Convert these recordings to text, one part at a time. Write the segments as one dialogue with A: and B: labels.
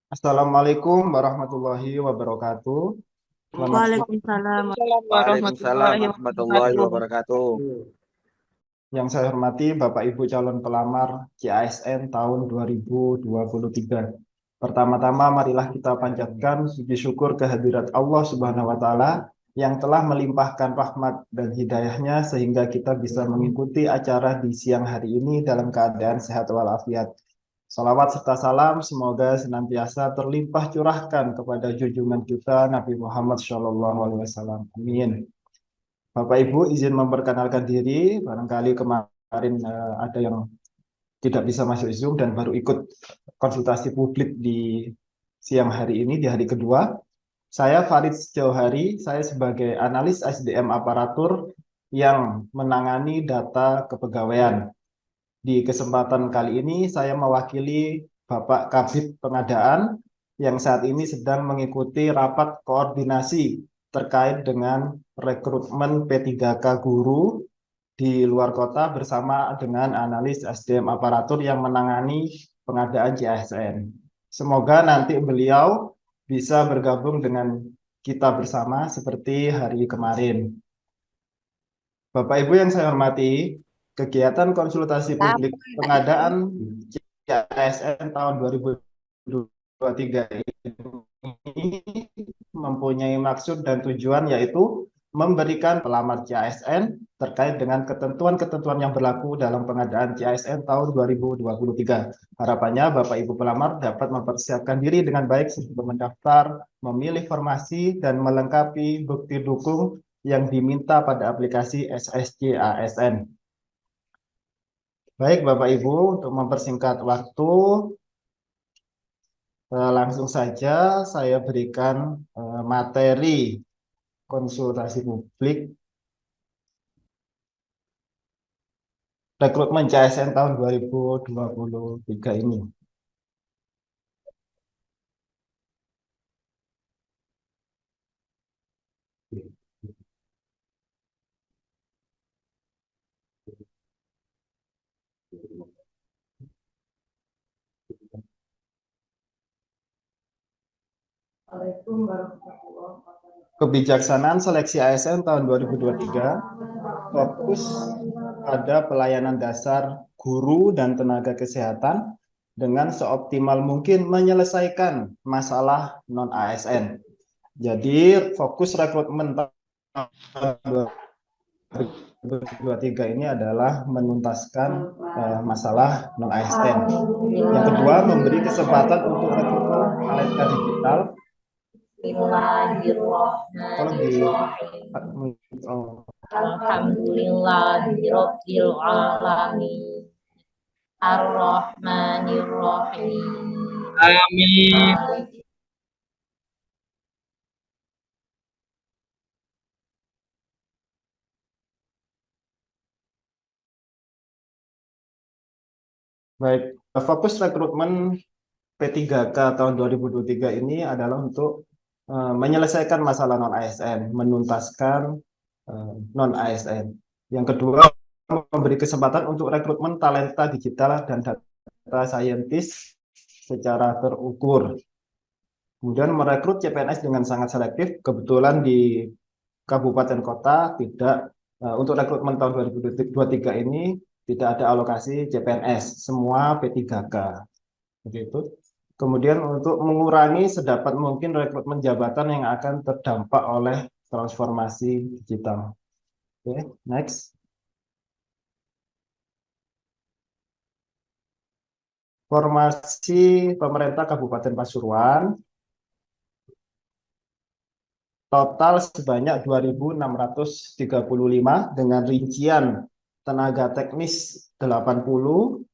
A: Assalamualaikum warahmatullahi wabarakatuh. Selamat siang.
B: Waalaikumsalam
C: Waalaikumsalam
D: Waalaikumsalam
C: warahmatullahi
D: warahmatullahi
C: wabarakatuh.
D: wabarakatuh.
A: Yang saya hormati Bapak Ibu calon pelamar CASN tahun 2023. Pertama-tama marilah kita panjatkan puji syukur kehadirat Allah Subhanahu wa taala yang telah melimpahkan rahmat dan hidayahnya sehingga kita bisa mengikuti acara di siang hari ini dalam keadaan sehat walafiat. Salawat serta salam semoga senantiasa terlimpah curahkan kepada junjungan kita Nabi Muhammad SAW. Amin. Bapak Ibu izin memperkenalkan diri, barangkali kemarin ada yang tidak bisa masuk Zoom dan baru ikut konsultasi publik di siang hari ini, di hari kedua. Saya Farid Jauhari, saya sebagai analis SDM aparatur yang menangani data kepegawaian. Di kesempatan kali ini saya mewakili Bapak Kabid Pengadaan yang saat ini sedang mengikuti rapat koordinasi terkait dengan rekrutmen P3K guru di luar kota bersama dengan analis SDM aparatur yang menangani pengadaan CASN. Semoga nanti beliau bisa bergabung dengan kita bersama seperti hari kemarin. Bapak Ibu yang saya hormati, kegiatan konsultasi publik pengadaan CASN tahun 2023 ini mempunyai maksud dan tujuan yaitu memberikan pelamar CASN terkait dengan ketentuan-ketentuan yang berlaku dalam pengadaan CASN tahun 2023. Harapannya Bapak Ibu pelamar dapat mempersiapkan diri dengan baik sebelum mendaftar, memilih formasi, dan melengkapi bukti dukung yang diminta pada aplikasi SSC ASN. Baik Bapak Ibu, untuk mempersingkat waktu, langsung saja saya berikan materi konsultasi publik rekrutmen CASN tahun 2023 ini. Kebijaksanaan seleksi ASN tahun 2023 fokus pada pelayanan dasar guru dan tenaga kesehatan dengan seoptimal mungkin menyelesaikan masalah non-ASN. Jadi fokus rekrutmen tahun 2023 ini adalah menuntaskan masalah non-ASN. Yang kedua, memberi kesempatan untuk rekrutmen talenta digital.
B: Bismillahirrahmanirrahim. Alhamdulillahirabbil alamin. Ar-Rahmanir-Rahim.
C: Amin.
A: Baik, fokus rekrutmen P3K tahun 2023 ini adalah untuk menyelesaikan masalah non-ASN, menuntaskan non-ASN. Yang kedua, memberi kesempatan untuk rekrutmen talenta digital dan data scientist secara terukur. Kemudian merekrut CPNS dengan sangat selektif, kebetulan di kabupaten kota tidak untuk rekrutmen tahun 2023 ini tidak ada alokasi CPNS, semua P3K. Begitu. Kemudian untuk mengurangi sedapat mungkin rekrutmen jabatan yang akan terdampak oleh transformasi digital. Oke, next. Formasi pemerintah Kabupaten Pasuruan total sebanyak 2.635 dengan rincian tenaga teknis 80,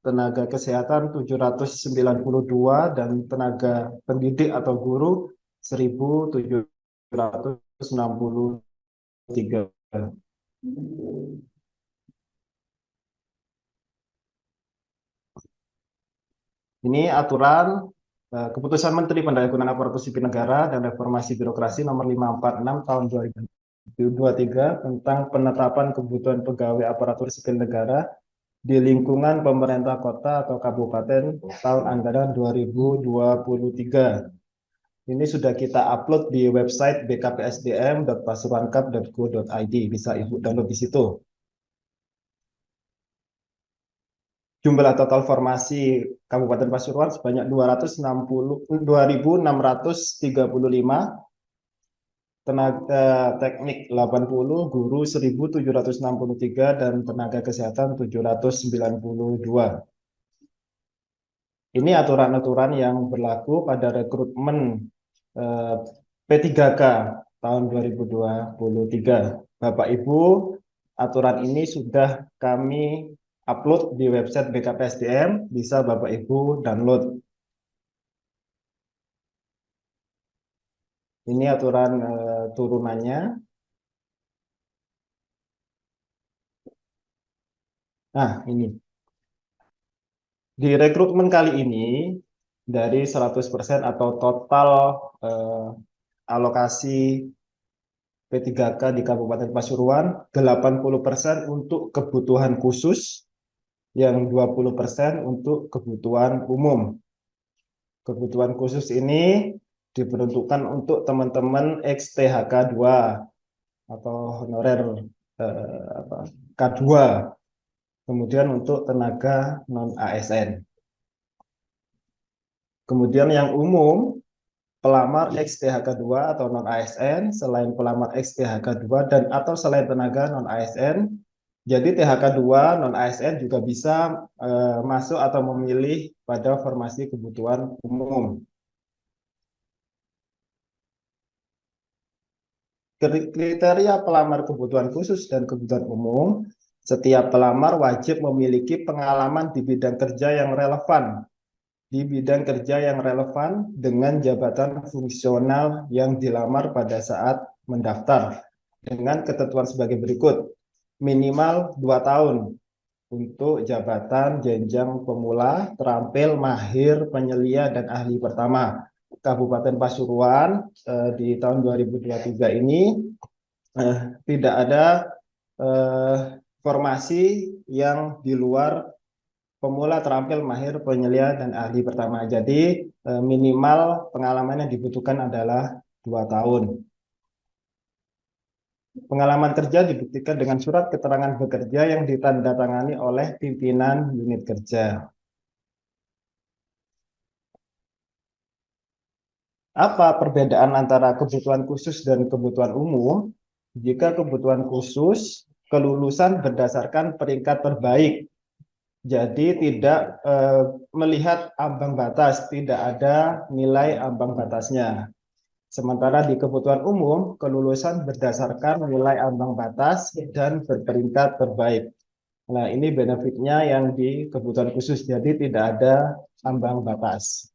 A: tenaga kesehatan 792, dan tenaga pendidik atau guru 1.763. Ini aturan Keputusan Menteri Pendayagunaan Aparatur Sipil Negara dan Reformasi Birokrasi Nomor 546 Tahun 2023 tentang penetapan kebutuhan pegawai aparatur sipil negara di lingkungan pemerintah kota atau kabupaten tahun anggaran 2023. Ini sudah kita upload di website bkpsdm.pasuruankap.go.id. Bisa Ibu download di situ. Jumlah total formasi Kabupaten Pasuruan sebanyak 2.635, tenaga teknik 80, guru 1.763, dan tenaga kesehatan 792. Ini aturan-aturan yang berlaku pada rekrutmen P3K tahun 2023. Bapak Ibu, aturan ini sudah kami upload di website BKPSDM, bisa Bapak Ibu download. Ini aturan turunannya. Nah, ini. Di rekrutmen kali ini, dari 100% atau total alokasi P3K di Kabupaten Pasuruan, 80% untuk kebutuhan khusus, yang 20% untuk kebutuhan umum. Kebutuhan khusus ini diperuntukkan untuk teman-teman ex-THK 2 atau honorer K2. Kemudian untuk tenaga non-ASN. Kemudian yang umum, pelamar ex-THK 2 atau non-ASN, selain pelamar ex-THK 2 dan atau selain tenaga non-ASN. Jadi THK 2 non-ASN juga bisa masuk atau memilih pada formasi kebutuhan umum. Kriteria pelamar kebutuhan khusus dan kebutuhan umum, setiap pelamar wajib memiliki pengalaman di bidang kerja yang relevan. Di bidang kerja yang relevan dengan jabatan fungsional yang dilamar pada saat mendaftar. Dengan ketentuan sebagai berikut. Minimal 2 tahun untuk jabatan jenjang pemula, terampil, mahir, penyelia, dan ahli pertama. Kabupaten Pasuruan di tahun 2023 ini tidak ada formasi yang di luar pemula, terampil, mahir, penyelia, dan ahli pertama. Jadi minimal pengalaman yang dibutuhkan adalah 2 tahun. Pengalaman kerja dibuktikan dengan surat keterangan bekerja yang ditandatangani oleh pimpinan unit kerja. Apa perbedaan antara kebutuhan khusus dan kebutuhan umum? Jika kebutuhan khusus, kelulusan berdasarkan peringkat terbaik. Jadi tidak melihat ambang batas, tidak ada nilai ambang batasnya. Sementara di kebutuhan umum, kelulusan berdasarkan nilai ambang batas dan berperingkat terbaik. Nah, ini benefitnya yang di kebutuhan khusus, jadi tidak ada ambang batas.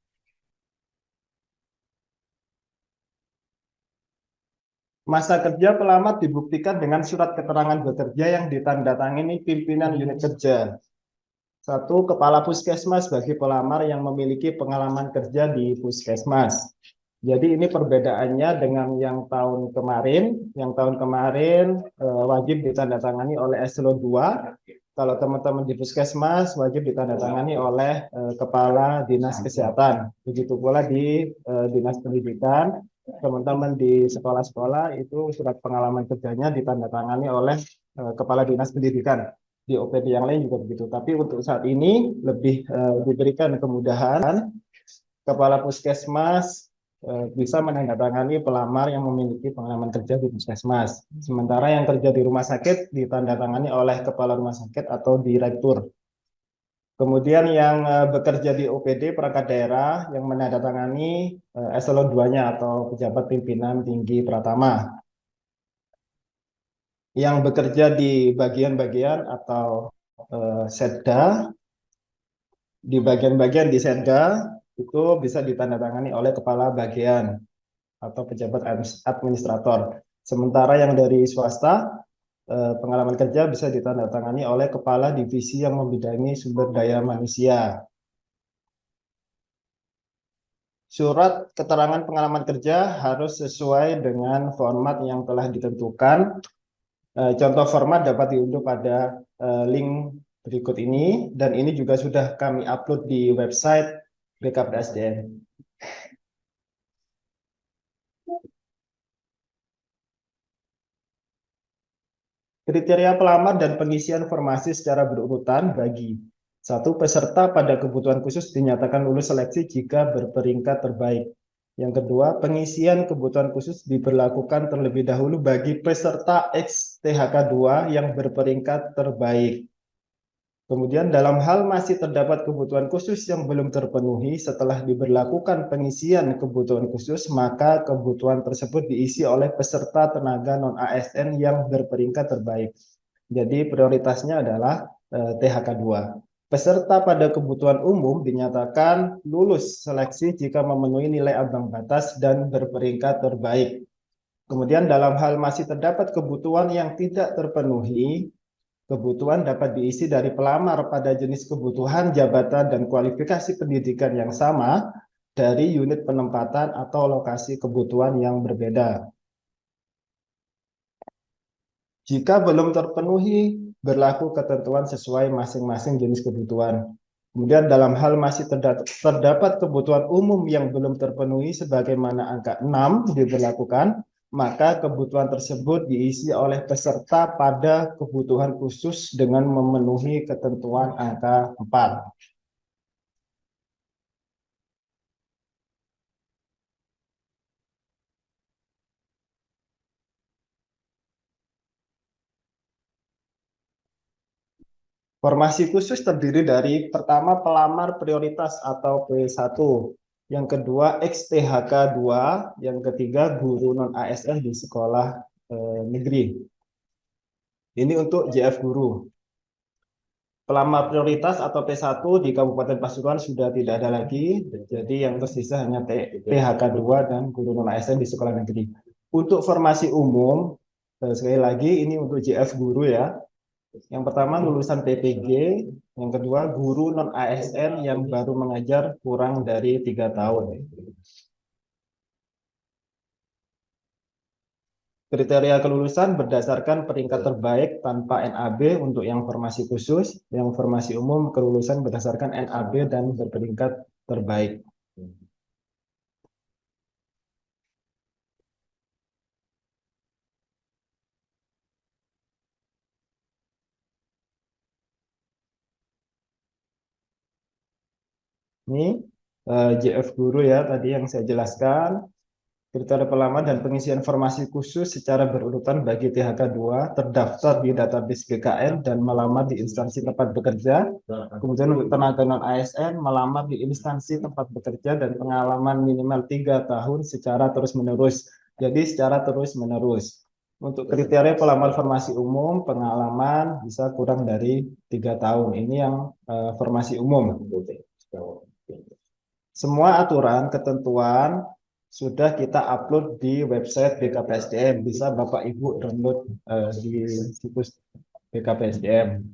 A: Masa kerja pelamar dibuktikan dengan surat keterangan bekerja yang ditandatangani pimpinan unit kerja. 1. Kepala Puskesmas bagi pelamar yang memiliki pengalaman kerja di Puskesmas. Jadi ini perbedaannya dengan yang tahun kemarin. Yang tahun kemarin wajib ditandatangani oleh eselon 2. Kalau teman-teman di Puskesmas wajib ditandatangani oleh Kepala Dinas Kesehatan. Begitu pula di Dinas Pendidikan. Teman-teman di sekolah-sekolah itu surat pengalaman kerjanya ditandatangani oleh Kepala Dinas Pendidikan. Di OPD yang lain juga begitu. Tapi untuk saat ini lebih diberikan kemudahan. Kepala Puskesmas bisa menandatangani pelamar yang memiliki pengalaman kerja di Puskesmas. Sementara yang kerja di rumah sakit ditandatangani oleh Kepala Rumah Sakit atau Direktur. Kemudian yang bekerja di OPD perangkat daerah yang menandatangani eselon 2-nya atau pejabat pimpinan tinggi pratama. Yang bekerja di bagian-bagian atau setda, di bagian-bagian di setda itu bisa ditandatangani oleh kepala bagian atau pejabat administrator. Sementara yang dari swasta, pengalaman kerja bisa ditandatangani oleh kepala divisi yang membidangi sumber daya manusia. Surat keterangan pengalaman kerja harus sesuai dengan format yang telah ditentukan. Contoh format dapat diunduh pada link berikut ini, dan ini juga sudah kami upload di website BKPSDM. Kriteria pelamar dan pengisian formasi secara berurutan bagi satu, peserta pada kebutuhan khusus dinyatakan lulus seleksi jika berperingkat terbaik. Yang kedua, pengisian kebutuhan khusus diberlakukan terlebih dahulu bagi peserta XTHK 2 yang berperingkat terbaik. Kemudian dalam hal masih terdapat kebutuhan khusus yang belum terpenuhi setelah diberlakukan pengisian kebutuhan khusus, maka kebutuhan tersebut diisi oleh peserta tenaga non-ASN yang berperingkat terbaik. Jadi prioritasnya adalah THK 2. Peserta pada kebutuhan umum dinyatakan lulus seleksi jika memenuhi nilai ambang batas dan berperingkat terbaik. Kemudian dalam hal masih terdapat kebutuhan yang tidak terpenuhi, kebutuhan dapat diisi dari pelamar pada jenis kebutuhan, jabatan, dan kualifikasi pendidikan yang sama dari unit penempatan atau lokasi kebutuhan yang berbeda. Jika belum terpenuhi, berlaku ketentuan sesuai masing-masing jenis kebutuhan. Kemudian dalam hal masih terdapat kebutuhan umum yang belum terpenuhi sebagaimana angka 6 diberlakukan, maka kebutuhan tersebut diisi oleh peserta pada kebutuhan khusus dengan memenuhi ketentuan angka 4. Formasi khusus terdiri dari pertama pelamar prioritas atau P1, yang kedua XTHK 2, yang ketiga guru non-ASN di sekolah negeri. Ini untuk JF guru. Pelamar prioritas atau P1 di Kabupaten Pasuruan sudah tidak ada lagi, jadi yang tersisa hanya PHK 2 dan guru non-ASN di sekolah negeri. Untuk formasi umum, sekali lagi ini untuk JF guru ya. Yang pertama lulusan PPG, yang kedua guru non-ASN yang baru mengajar kurang dari 3 tahun. Kriteria kelulusan berdasarkan peringkat terbaik tanpa NAB untuk yang formasi khusus, yang formasi umum kelulusan berdasarkan NAB dan berperingkat terbaik. Ini JF guru ya tadi yang saya jelaskan. Kriteria pelamar dan pengisian formasi khusus secara berurutan bagi THK 2 terdaftar di database BKN dan melamar di instansi tempat bekerja. Kemudian untuk tenaga non-ASN melamar di instansi tempat bekerja dan pengalaman minimal 3 tahun secara terus-menerus. Jadi secara terus-menerus. Untuk kriteria pelamar formasi umum, pengalaman bisa kurang dari 3 tahun. Ini yang formasi umum. Semua aturan, ketentuan sudah kita upload di website BKPSDM. Bisa Bapak Ibu download di situs BKPSDM.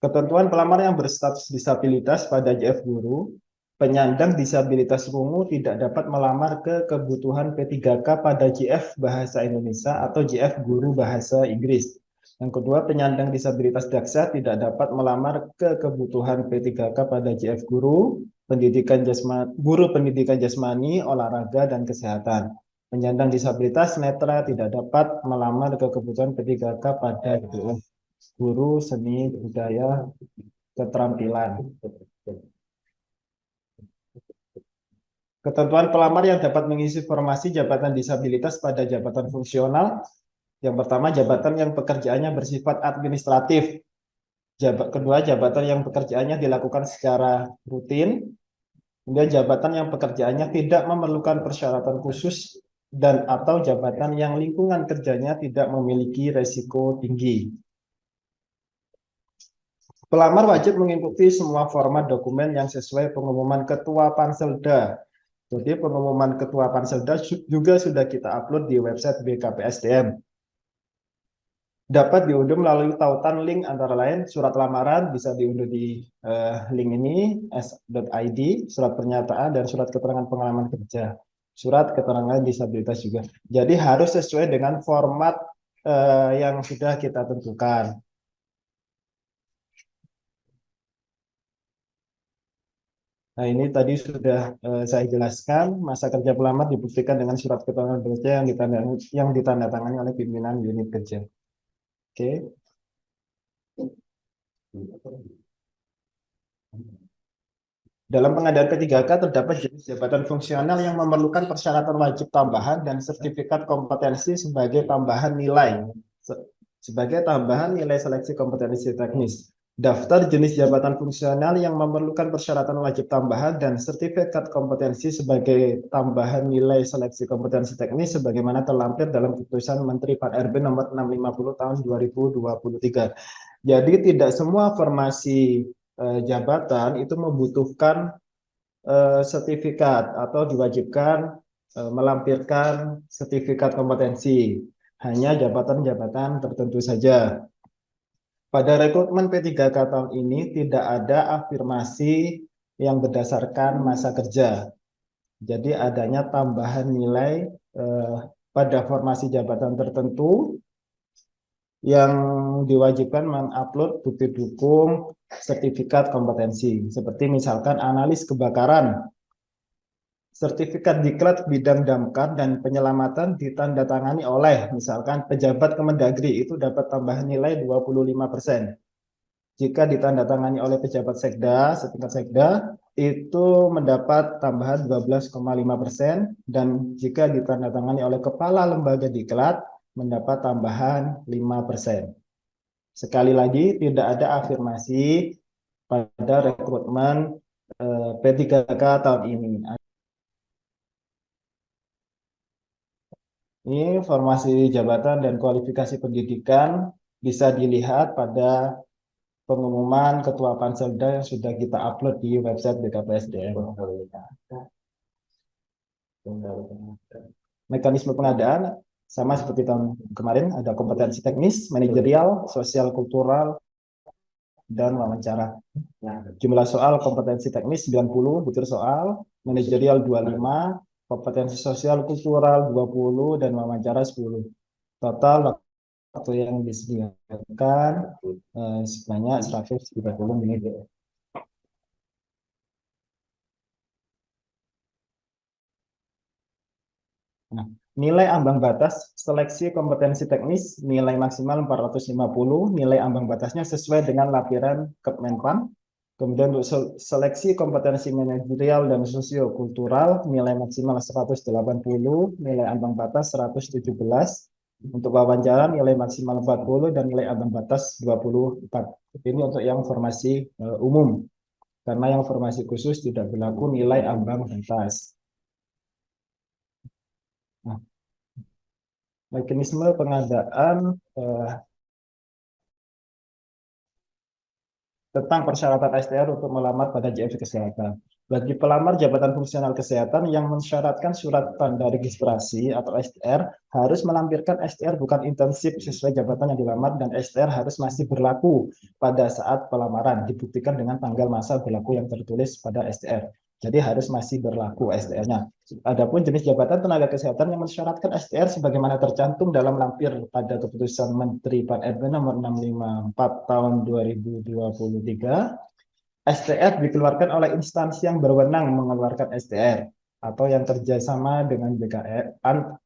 A: Ketentuan pelamar yang berstatus disabilitas pada JF guru, penyandang disabilitas rungu tidak dapat melamar ke kebutuhan P3K pada JF Bahasa Indonesia atau JF Guru Bahasa Inggris. Yang kedua, penyandang disabilitas daksa tidak dapat melamar ke kebutuhan P3K pada JF guru, guru pendidikan jasmani, olahraga, dan kesehatan. Penyandang disabilitas netra tidak dapat melamar ke kebutuhan P3K pada JF guru seni budaya keterampilan. Ketentuan pelamar yang dapat mengisi formasi jabatan disabilitas pada jabatan fungsional. Yang pertama, jabatan yang pekerjaannya bersifat administratif. Kedua, jabatan yang pekerjaannya dilakukan secara rutin. Kemudian jabatan yang pekerjaannya tidak memerlukan persyaratan khusus dan atau jabatan yang lingkungan kerjanya tidak memiliki resiko tinggi. Pelamar wajib mengikuti semua format dokumen yang sesuai pengumuman Ketua Panselda. Jadi pengumuman Ketua Panselda juga sudah kita upload di website BKPSDM. Dapat diunduh melalui tautan link antara lain surat lamaran bisa diunduh di link ini s.id, surat pernyataan dan surat keterangan pengalaman kerja, surat keterangan disabilitas juga. Jadi harus sesuai dengan format yang sudah kita tentukan. Nah, ini tadi sudah saya jelaskan, masa kerja pelamar dibuktikan dengan surat keterangan kerja yang ditandatangani oleh pimpinan unit kerja. Oke. Dalam pengadaan P3K terdapat jenis jabatan fungsional yang memerlukan persyaratan wajib tambahan dan sertifikat kompetensi sebagai tambahan nilai seleksi kompetensi teknis. Daftar jenis jabatan fungsional yang memerlukan persyaratan wajib tambahan dan sertifikat kompetensi sebagai tambahan nilai seleksi kompetensi teknis sebagaimana terlampir dalam Keputusan Menteri Pan-RB nomor 650 tahun 2023. Jadi tidak semua formasi jabatan itu membutuhkan sertifikat atau diwajibkan melampirkan sertifikat kompetensi. Hanya jabatan-jabatan tertentu saja. Pada rekrutmen P3K tahun ini tidak ada afirmasi yang berdasarkan masa kerja. Jadi adanya tambahan nilai pada formasi jabatan tertentu yang diwajibkan mengupload bukti dukung sertifikat kompetensi. Seperti misalkan analis kebakaran, sertifikat diklat bidang damkar dan penyelamatan ditandatangani oleh misalkan pejabat Kemendagri, itu dapat tambahan nilai 25%. Jika ditandatangani oleh pejabat sekda, setingkat sekda, itu mendapat tambahan 12,5%, dan jika ditandatangani oleh kepala lembaga diklat, mendapat tambahan 5%. Sekali lagi, tidak ada afirmasi pada rekrutmen P3K tahun ini. Ini formasi jabatan dan kualifikasi pendidikan bisa dilihat pada pengumuman Ketua Panselda yang sudah kita upload di website BKPSDM. Mekanisme pengadaan sama seperti tahun kemarin, ada kompetensi teknis, manajerial, sosial kultural, dan wawancara. Jumlah soal kompetensi teknis 90, butir soal, manajerial 25, kompetensi sosial kultural 20, dan wawancara 10. Total waktu yang disediakan sebanyak 130 menit. Nah, nilai ambang batas seleksi kompetensi teknis nilai maksimal 450, nilai ambang batasnya sesuai dengan laporan Kemenpan. Kemudian untuk seleksi kompetensi manajerial dan sosiokultural nilai maksimal 180, nilai ambang batas 117. Untuk wawancara nilai maksimal 40 dan nilai ambang batas 24. Ini untuk yang formasi umum. Karena yang formasi khusus tidak berlaku nilai ambang batas. Nah, mekanisme pengadaan tentang persyaratan STR untuk melamar pada JFV Kesehatan. Bagi pelamar jabatan fungsional kesehatan yang mensyaratkan surat tanda registrasi atau STR harus melampirkan STR bukan intensif sesuai jabatan yang dilamar, dan STR harus masih berlaku pada saat pelamaran, dibuktikan dengan tanggal masa berlaku yang tertulis pada STR. Jadi harus masih berlaku STR-nya. Adapun jenis jabatan tenaga kesehatan yang mensyaratkan STR sebagaimana tercantum dalam lampir pada Keputusan Menteri Pan-RB nomor 654 tahun 2023, STR dikeluarkan oleh instansi yang berwenang mengeluarkan STR atau yang kerjasama dengan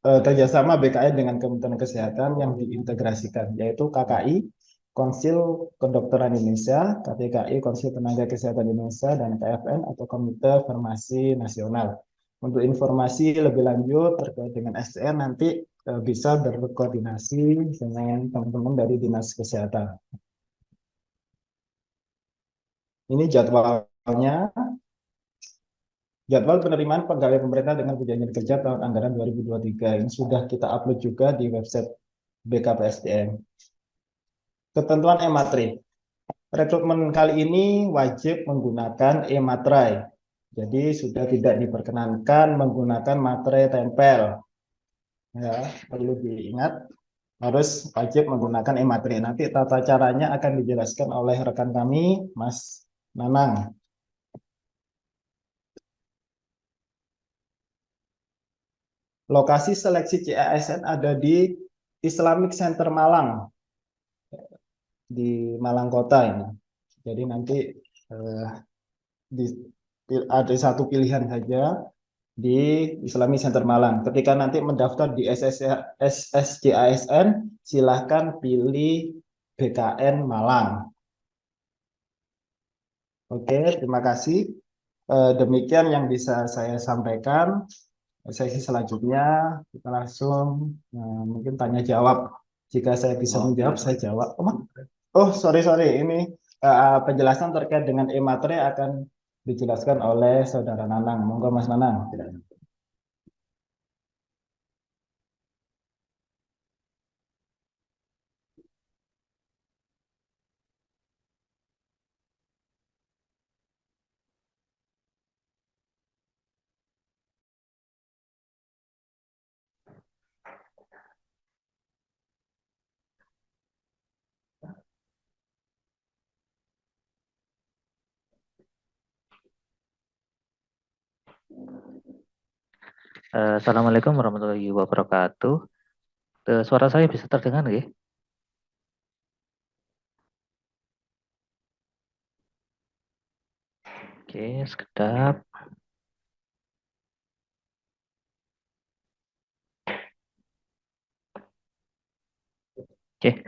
A: kerjasama BKN dengan Kementerian Kesehatan yang diintegrasikan, yaitu KKI, Konsil Kedokteran Indonesia, KTKI, Konsil Tenaga Kesehatan Indonesia, dan KFN atau Komite Farmasi Nasional. Untuk informasi lebih lanjut terkait dengan STR nanti bisa berkoordinasi dengan teman-teman dari Dinas Kesehatan. Ini jadwalnya. Jadwal penerimaan pegawai pemerintah dengan perjanjian kerja tahun anggaran 2023 ini sudah kita upload juga di website BKPSDM. Ketentuan e-materi. Rekrutmen kali ini wajib menggunakan e-materai. Jadi sudah tidak diperkenankan menggunakan materai tempel. Ya, perlu diingat, harus wajib menggunakan e-materi. Nanti tata caranya akan dijelaskan oleh rekan kami, Mas Nanang. Lokasi seleksi CASN ada di Islamic Center Malang di Malang Kota ini. Jadi nanti eh, ada satu pilihan saja di Islamic Center Malang. Ketika nanti mendaftar di SSCASN, silahkan pilih BKN Malang. Oke, terima kasih. Demikian yang bisa saya sampaikan. Sesi selanjutnya kita langsung mungkin tanya jawab. Jika saya bisa menjawab, saya jawab. Sorry, ini penjelasan terkait dengan e-materi akan dijelaskan oleh Saudara Nanang. Monggo Mas Nanang.
D: Assalamualaikum warahmatullahi wabarakatuh. Suara saya bisa terdengar nggih? Oke, sekedap. Oke,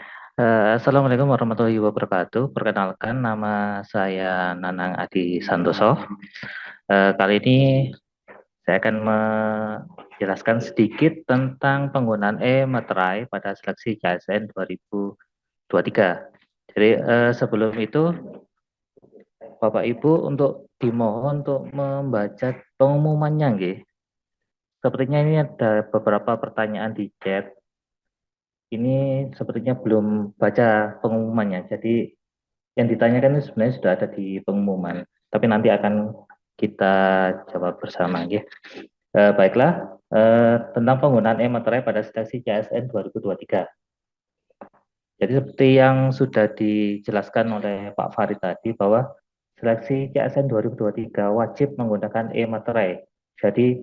D: Assalamualaikum warahmatullahi wabarakatuh. Perkenalkan, nama saya Nanang Adi Santoso. Kali ini saya akan menjelaskan sedikit tentang penggunaan e-materai pada seleksi KSN 2023. Jadi sebelum itu, Bapak Ibu dimohon untuk membaca pengumumannya, nggih. Sepertinya ini ada beberapa pertanyaan di chat. Ini sepertinya belum baca pengumumannya. Jadi yang ditanyakan ini sebenarnya sudah ada di pengumuman. Tapi nanti akan kita jawab bersama, nggih. Baiklah, tentang penggunaan e-materai pada seleksi CSN 2023. Jadi seperti yang sudah dijelaskan oleh Pak Farid tadi bahwa seleksi CSN 2023 wajib menggunakan e-materai. Jadi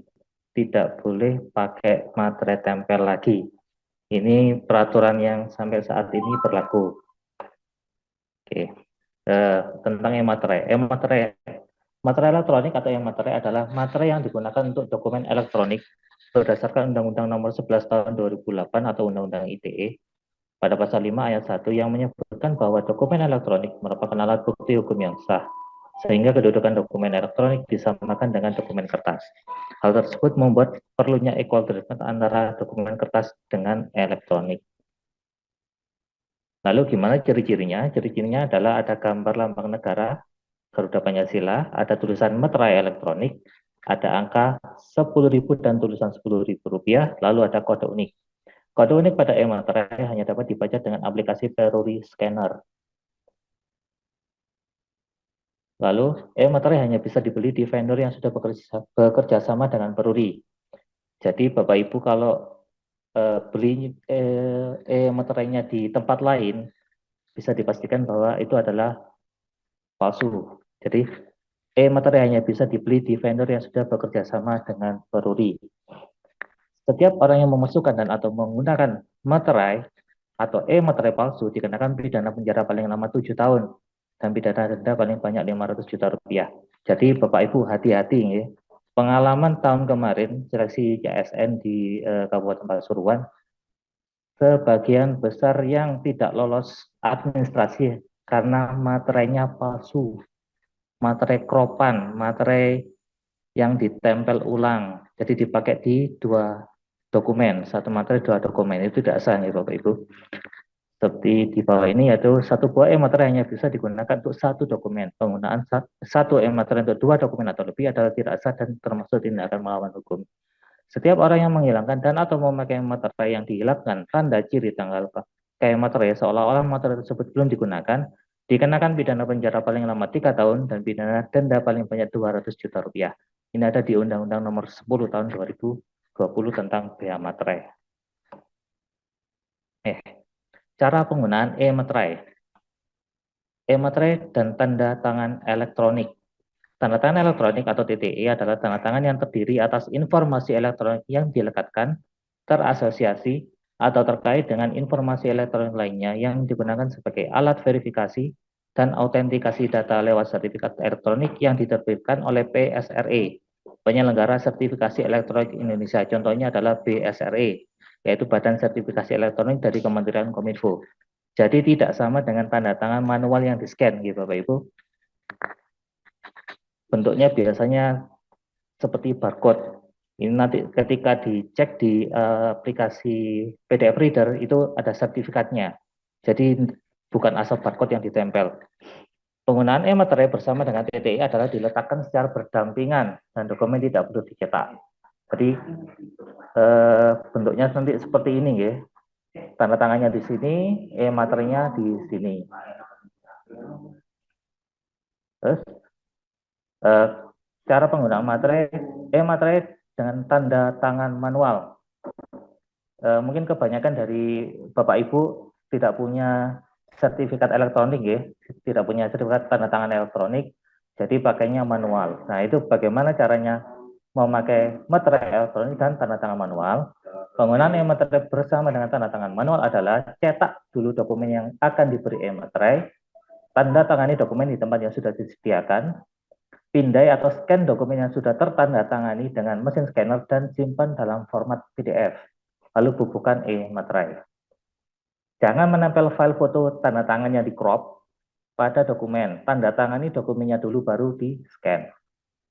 D: tidak boleh pakai materai tempel lagi. Ini peraturan yang sampai saat ini berlaku. Oke, tentang e-materai. Materai elektronik atau e-materai adalah materai yang digunakan untuk dokumen elektronik berdasarkan Undang-Undang Nomor 11 Tahun 2008 atau Undang-Undang ITE pada pasal 5 ayat 1 yang menyebutkan bahwa dokumen elektronik merupakan alat bukti hukum yang sah, sehingga kedudukan dokumen elektronik disamakan dengan dokumen kertas. Hal tersebut membuat perlunya equal treatment antara dokumen kertas dengan elektronik. Lalu gimana ciri-cirinya? Ciri-cirinya adalah ada gambar lambang negara, Garuda Pancasila, ada tulisan materai elektronik, ada angka 10.000 dan tulisan Rp10.000, lalu ada kode unik. Kode unik pada e-materai hanya dapat dibaca dengan aplikasi Peruri Scanner. Lalu, e-materai hanya bisa dibeli di vendor yang sudah bekerja sama dengan Peruri. Jadi, Bapak Ibu kalau beli e-materainya di tempat lain, bisa dipastikan bahwa itu adalah palsu. Jadi, e-materai hanya bisa dibeli di vendor yang sudah bekerja sama dengan Peruri. Setiap orang yang memasukkan dan atau menggunakan materai atau e-materai palsu dikenakan pidana penjara paling lama 7 tahun dan pidana denda paling banyak Rp500 juta. Jadi Bapak Ibu hati-hati ya. Pengalaman tahun kemarin seleksi CSN di Kabupaten Pasuruan, sebagian besar yang tidak lolos administrasi karena materainya palsu, materai kropan, materai yang ditempel ulang, jadi dipakai di 2 dokumen, satu materai 2 dokumen, itu tidak sah ya Bapak Ibu. Seperti di bawah ini, yaitu satu buah e-materai hanya bisa digunakan untuk 1 dokumen. Penggunaan 1 e-materai untuk 2 dokumen atau lebih adalah tidak sah dan termasuk tindakan melawan hukum. Setiap orang yang menghilangkan dan atau memakai materai yang dihilangkan tanda ciri tanggal pakai materai seolah-olah materai tersebut belum digunakan, dikenakan pidana penjara paling lama 3 tahun dan pidana denda paling banyak Rp200 juta. Ini ada di Undang-Undang Nomor 10 Tahun 2020 tentang bea materai. Cara penggunaan e-materai. E-materai dan tanda tangan elektronik. Tanda tangan elektronik atau TTE adalah tanda tangan yang terdiri atas informasi elektronik yang dilekatkan, terasosiasi, atau terkait dengan informasi elektronik lainnya yang digunakan sebagai alat verifikasi dan autentikasi data lewat sertifikat elektronik yang diterbitkan oleh PSRE, penyelenggara sertifikasi elektronik Indonesia. Contohnya adalah BSRE, yaitu Badan Sertifikasi Elektronik dari Kementerian Kominfo. Jadi tidak sama dengan tanda tangan manual yang di-scan, gitu Bapak Ibu. Bentuknya biasanya seperti barcode. Ini nanti ketika dicek di aplikasi PDF Reader itu ada sertifikatnya. Jadi bukan asal barcode yang ditempel. Penggunaan e-materai bersama dengan TTI adalah diletakkan secara berdampingan dan dokumen tidak perlu dicetak. Jadi bentuknya nanti seperti ini ya. Tanda tangannya di sini, e-materainya di sini. Terus cara penggunaan materai, e-materai dengan tanda tangan manual. Mungkin kebanyakan dari Bapak Ibu tidak punya sertifikat elektronik ya, tidak punya sertifikat tanda tangan elektronik, jadi pakainya manual. Nah itu bagaimana caranya memakai materai elektronik dan tanda tangan manual? Penggunaan e-materai bersama dengan tanda tangan manual adalah cetak dulu dokumen yang akan diberi e-materai, tanda tangani dokumen di tempat yang sudah disediakan, pindai atau scan dokumen yang sudah tertanda tangani dengan mesin scanner dan simpan dalam format PDF, lalu bubuhkan e-materai. Jangan menempel file foto tanda tangannya di crop pada dokumen, tanda tangani dokumennya dulu baru di scan.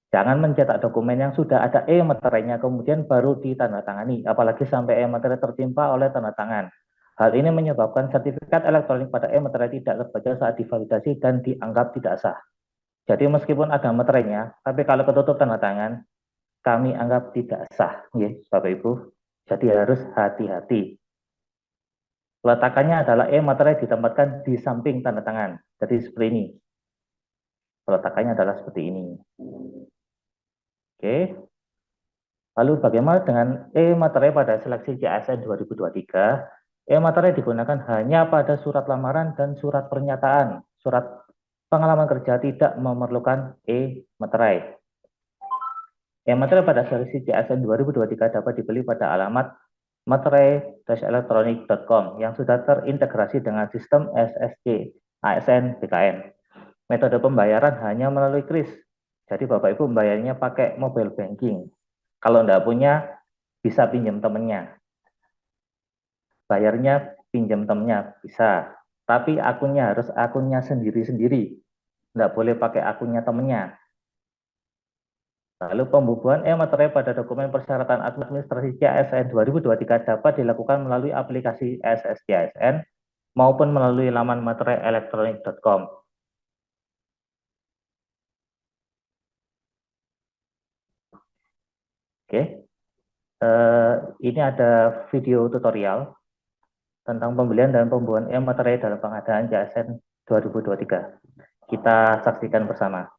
D: Jangan mencetak dokumen yang sudah ada e-materainya kemudian baru ditandatangani, apalagi sampai e-materai tertimpa oleh tanda tangan. Hal ini menyebabkan sertifikat elektronik pada e-materai tidak terbaca saat divalidasi dan dianggap tidak sah. Jadi meskipun ada materainya, tapi kalau ketutup tanda tangan, kami anggap tidak sah, ya, Bapak Ibu. Jadi harus hati-hati. Peletakannya adalah e-materai ditempatkan di samping tanda tangan. Jadi seperti ini. Peletakannya adalah seperti ini. Oke. Lalu bagaimana dengan e-materai pada seleksi CASN 2023? E-materai digunakan hanya pada surat lamaran dan surat pernyataan. Surat pengalaman kerja tidak memerlukan e-materai. E-materai pada seleksi CASN 2023 dapat dibeli pada alamat materai-elektronik.com yang sudah terintegrasi dengan sistem SSC ASN BKN. Metode pembayaran hanya melalui kris. Jadi Bapak Ibu membayarnya pakai mobile banking. Kalau tidak punya, bisa pinjam temannya. Bayarnya pinjam temannya bisa. Tapi akunnya harus akunnya sendiri-sendiri. Tidak boleh pakai akunnya temannya. Lalu pembubuhan e-materai pada dokumen persyaratan administrasi CASN 2023 dapat dilakukan melalui aplikasi SSCASN maupun melalui laman materai-elektronik.com. Oke, ini ada video tutorial tentang pembelian dan pembuatan e-materai dalam pengadaan CASN 2023. Kita saksikan bersama.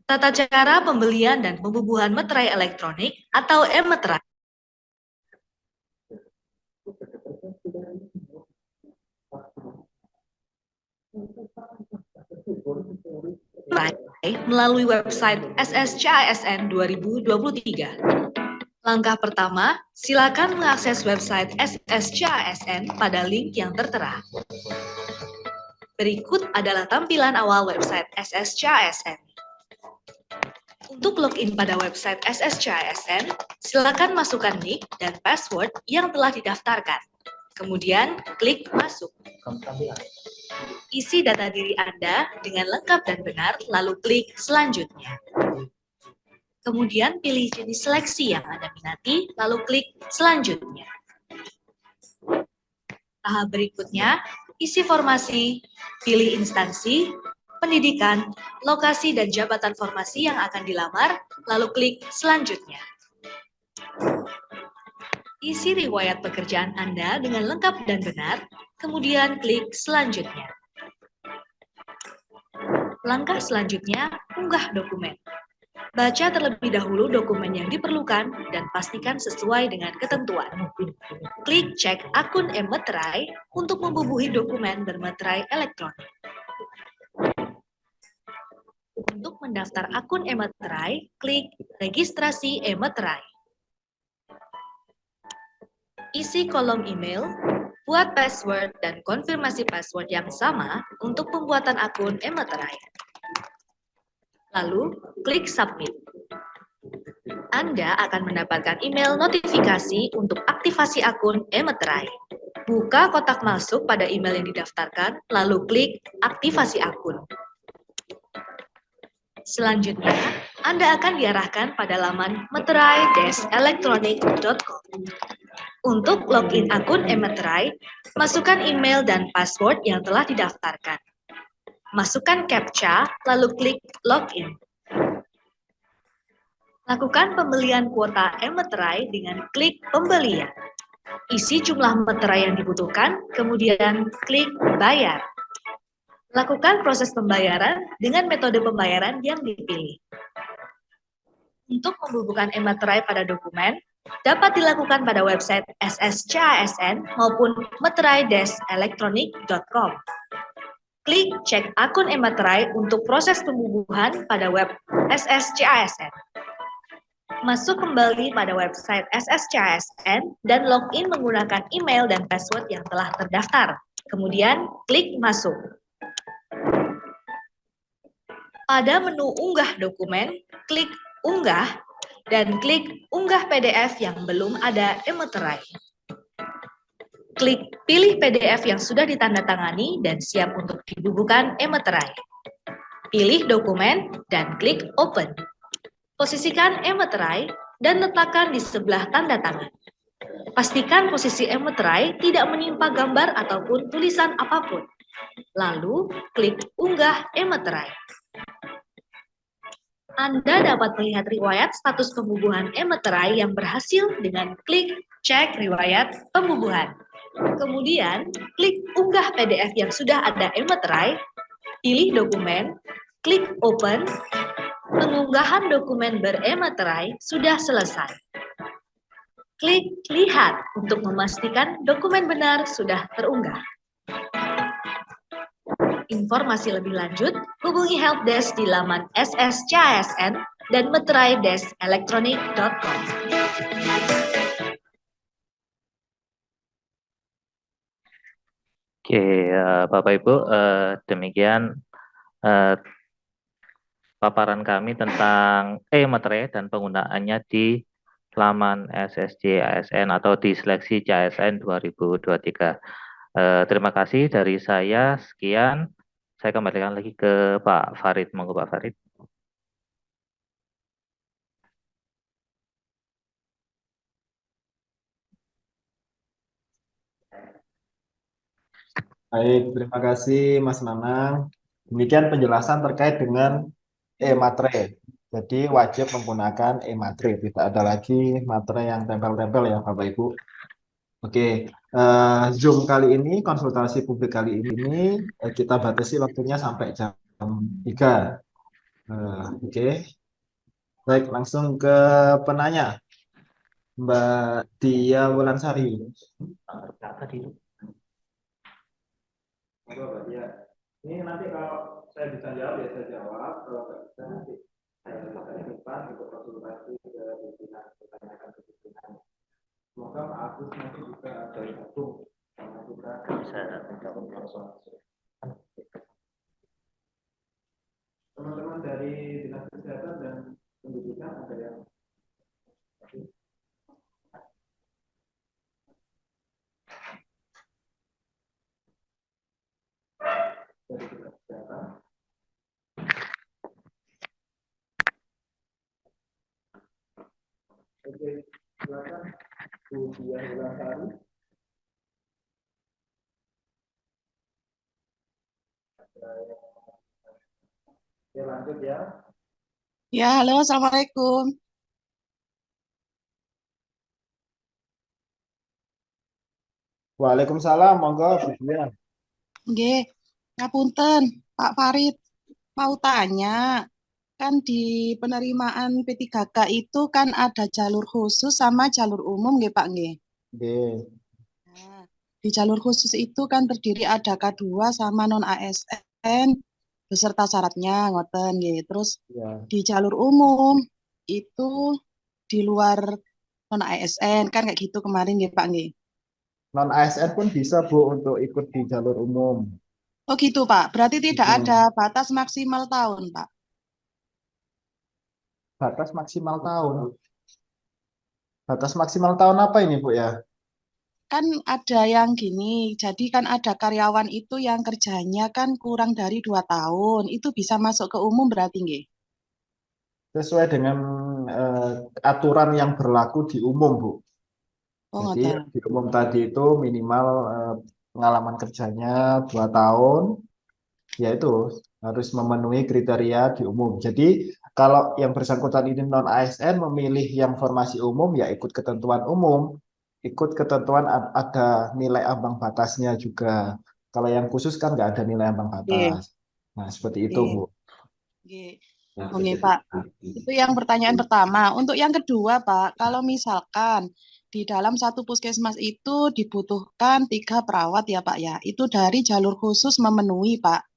E: Tata cara pembelian dan pembubuhan materai elektronik atau e-materai. Melalui website SSCASN 2023. Langkah pertama, silakan mengakses website SSCASN pada link yang tertera. Berikut adalah tampilan awal website SSCASN. Untuk login pada website SSCASN, silakan masukkan nick dan password yang telah didaftarkan. Kemudian, klik masuk. Isi data diri Anda dengan lengkap dan benar, lalu klik selanjutnya. Kemudian pilih jenis seleksi yang Anda minati, lalu klik selanjutnya. Tahap berikutnya, isi formasi, pilih instansi, pendidikan, lokasi dan jabatan formasi yang akan dilamar, lalu klik selanjutnya. Isi riwayat pekerjaan Anda dengan lengkap dan benar, kemudian klik selanjutnya. Langkah selanjutnya, unggah dokumen. Baca terlebih dahulu dokumen yang diperlukan dan pastikan sesuai dengan ketentuan. Klik cek akun e-materai untuk membubuhi dokumen bermaterai elektronik. Untuk mendaftar akun eMeterai, klik registrasi eMeterai. Isi kolom email, buat password dan konfirmasi password yang sama untuk pembuatan akun eMeterai. Lalu, klik submit. Anda akan mendapatkan email notifikasi untuk aktivasi akun eMeterai. Buka kotak masuk pada email yang didaftarkan, lalu klik aktivasi akun. Selanjutnya, Anda akan diarahkan pada laman meterai-electronic.com. Untuk login akun eMeterai, masukkan email dan password yang telah didaftarkan. Masukkan CAPTCHA, lalu klik login. Lakukan pembelian kuota eMeterai dengan klik pembelian. Isi jumlah meterai yang dibutuhkan, kemudian klik bayar. Lakukan proses pembayaran dengan metode pembayaran yang dipilih. Untuk membubuhkan eMeterai pada dokumen, dapat dilakukan pada website SSCASN maupun meterai-electronic.com. Klik cek akun eMeterai untuk proses pembubuhan pada web SSCASN. Masuk kembali pada website SSCASN dan login menggunakan email dan password yang telah terdaftar. Kemudian klik masuk. Pada menu unggah dokumen, klik unggah dan klik unggah PDF yang belum ada eMeterai. Klik pilih PDF yang sudah ditandatangani dan siap untuk dibubuhkan eMeterai. Pilih dokumen dan klik open. Posisikan eMeterai dan letakkan di sebelah tanda tangan. Pastikan posisi eMeterai tidak menimpa gambar ataupun tulisan apapun. Lalu klik unggah eMeterai. Anda dapat melihat riwayat status pembubuhan eMeterai yang berhasil dengan klik cek riwayat pembubuhan. Kemudian, klik unggah PDF yang sudah ada eMeterai, pilih dokumen, klik open, pengunggahan dokumen ber-eMeterai sudah selesai. Klik lihat untuk memastikan dokumen benar sudah terunggah. Informasi lebih lanjut, hubungi helpdesk di laman SSCASN dan meterai-electronic.com.
D: Oke, Bapak Ibu, demikian paparan kami tentang eMeterai dan penggunaannya di laman SSCASN atau di seleksi CASN 2023. Terima kasih dari saya, sekian. Saya kembalikan lagi ke Pak Farid. Monggo Pak Farid.
A: Baik, terima kasih Mas Nanang. Demikian penjelasan terkait dengan eMeterai. Jadi wajib menggunakan eMeterai, tidak ada lagi materai yang tempel-tempel ya Bapak Ibu. Oke, Zoom kali ini, konsultasi publik kali ini kita batasi waktunya sampai jam 3. Oke. Baik, langsung ke penanya. Mbak Dia Wulansari. Ini nanti kalau saya bisa jawab ya saya jawab, kalau nggak bisa nanti saya simpan untuk konsultasi ke pimpinan, pertanyakan ke pimpinan. Semoga Pak Agus nanti juga bergabung karena kita bisa menjawab persoalan. Teman-teman dari Dinas Kesehatan dan Pendidikan ada yang dari Dinas Kesehatan. Oke, silakan Bu Dia Wulansari. Oke, lanjut ya.
F: Ya, halo, Assalamualaikum.
A: Waalaikumsalam, monggo Bu Dia.
F: Nggih, ngapunten, Pak Farid. Mau tanya, kan di penerimaan P3K itu kan ada jalur khusus sama jalur umum nggih Pak nggih.
A: Oke.
F: Nah, di jalur khusus itu kan terdiri ada K2 sama non ASN. beserta syaratnya ngoten nggih. Terus
A: Ya.
F: di jalur umum itu di luar non ASN kan kayak gitu kemarin nggih Pak nggih.
A: Non ASN pun bisa Bu untuk ikut di jalur umum.
F: Oh gitu Pak. Berarti tidak
A: Hmm.
F: ada batas maksimal tahun Pak.
A: Batas maksimal tahun. Batas maksimal tahun apa ini Bu ya?
F: Kan ada yang gini, jadi kan ada karyawan itu yang kerjanya kan kurang dari 2 tahun, itu bisa masuk ke umum berarti nggih?
A: Sesuai dengan aturan yang berlaku di umum Bu.
F: Oh
A: Jadi
F: ngoten.
A: di umum tadi itu minimal pengalaman kerjanya 2 tahun, yaitu harus memenuhi kriteria di umum. Jadi kalau yang bersangkutan ini non ASN memilih yang formasi umum ya ikut ketentuan umum, ikut ketentuan ada nilai ambang batasnya juga. Kalau yang khusus kan nggak ada nilai ambang
F: Nggih,
A: batas. Nah seperti itu
F: nggih,
A: Bu.
F: nggih. Oke Pak, itu yang pertanyaan pertama. Untuk yang kedua Pak, kalau misalkan di dalam satu puskesmas itu dibutuhkan 3 perawat ya Pak ya, itu dari jalur khusus memenuhi Pak.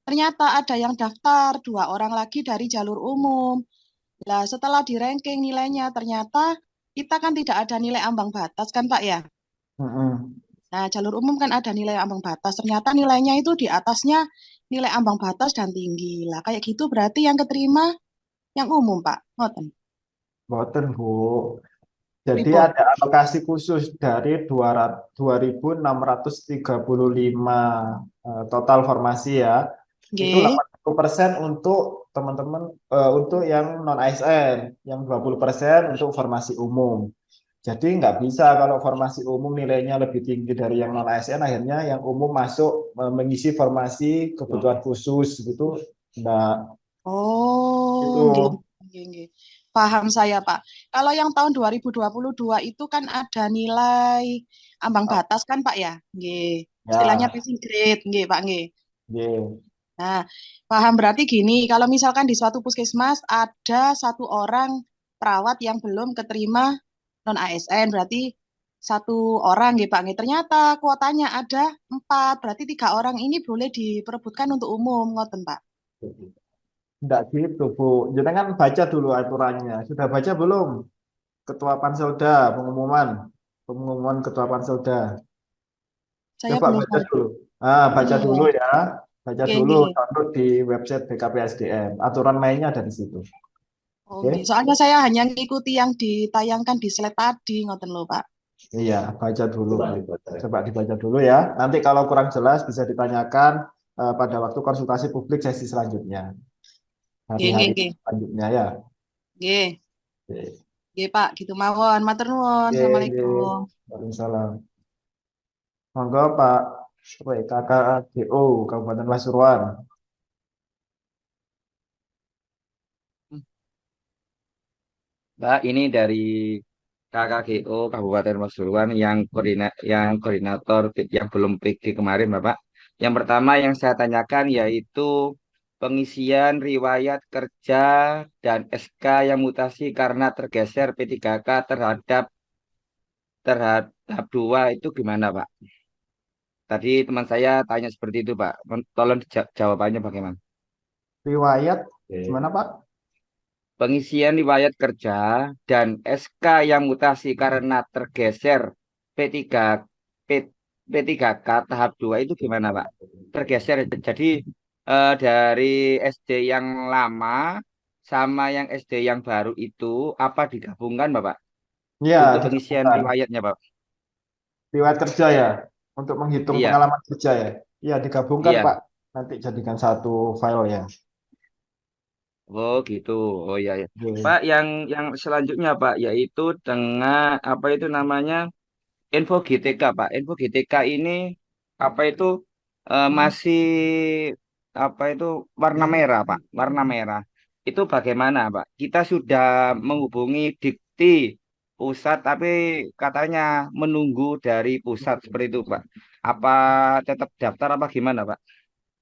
F: Ternyata ada yang daftar 2 orang lagi dari jalur umum. Lah setelah di ranking nilainya ternyata kita kan tidak ada nilai ambang batas kan Pak ya.
A: Mm-mm.
F: Nah jalur umum kan ada nilai ambang batas. Ternyata nilainya itu di atasnya nilai ambang batas dan tinggi. Lah kayak gitu berarti yang keterima yang umum Pak. Ngoten.
A: Boten Bu. Jadi
F: Pripun?
A: ada alokasi khusus dari 2.635 total formasi ya. Itu
F: Nggih.
A: 80% untuk teman-teman untuk yang non ASN, yang 20% untuk formasi umum. Jadi nggak bisa kalau formasi umum nilainya lebih tinggi dari yang non ASN, akhirnya yang umum masuk mengisi formasi kebutuhan khusus gitu. Nah, itu.
F: Oh, nggih, nggih, nggih. Paham saya, Pak. Kalau yang tahun 2022 itu kan ada nilai ambang batas kan, Pak ya? Nggih. Istilahnya
A: Ya,
F: passing grade, nggih, Pak, nggih.
A: nggih.
F: Nah, paham berarti gini, kalau misalkan di suatu puskesmas ada 1 orang perawat yang belum keterima non ASN, berarti 1 orang, nggih, Pak, nggih. Ternyata kuotanya ada 4, berarti 3 orang ini boleh diperebutkan untuk umum, ngoten, Pak.
A: Enggak gitu, Bu. Jangan baca dulu aturannya. Sudah baca belum? Ketua Panselda, pengumuman Ketua Panselda.
F: Saya
A: Coba
F: belum
A: baca
F: baca.
A: dulu. Ah, baca
F: Iya,
A: dulu ya. Baca
F: oke,
A: dulu,
F: nggih.
A: download di website BKPSDM. Aturan mainnya ada di situ.
F: Oh,
A: Oke?
F: nggih. Soalnya saya hanya ngikuti yang ditayangkan di slide tadi, ngoten lho, Pak.
A: Iya, baca dulu. Coba dibaca dulu ya. Nanti kalau kurang jelas bisa ditanyakan pada waktu konsultasi publik sesi selanjutnya.
F: Nggih, nggih,
A: Hari-hari
F: nggih.
A: selanjutnya ya.
F: Nggih,
A: Oke.
F: nggih, Pak. Gitu mawon. Matur nuwun.
A: Oke,
F: Assalamualaikum.
A: Waalaikumsalam. Monggo Pak Kakak GO Kabupaten Pasuruan.
C: Mbak, ini dari KKGO Kabupaten Pasuruan yang koordinator yang belum PD kemarin, Bapak. Yang pertama yang saya tanyakan yaitu pengisian riwayat kerja dan SK yang mutasi karena tergeser P3K terhadap 2 itu gimana, Pak? Tadi teman saya tanya seperti itu, Pak. Tolong jawabannya bagaimana?
A: Riwayat gimana Pak?
C: Pengisian riwayat kerja dan SK yang mutasi karena tergeser P3 P, P3K tahap 2 itu gimana, Pak? Tergeser. Jadi dari SD yang lama sama yang SD yang baru itu apa digabungkan, Bapak?
A: Iya,
C: Untuk pengisian
A: digabungkan.
C: riwayatnya, Pak.
A: Riwayat kerja ya, untuk menghitung
C: Iya,
A: pengalaman kerja ya. Iya, digabungkan
C: iya.
A: Pak. Nanti jadikan satu file ya.
C: Oh, gitu. Oh, iya, ya.
A: Oke.
C: Pak, yang selanjutnya, Pak, yaitu dengan apa itu namanya? Info GTK, Pak. Info GTK ini apa itu masih apa itu warna merah, Pak. Warna merah. Itu bagaimana, Pak? Kita sudah menghubungi Dikti pusat, tapi katanya menunggu dari pusat seperti itu, Pak. Apa tetap daftar apa gimana, Pak?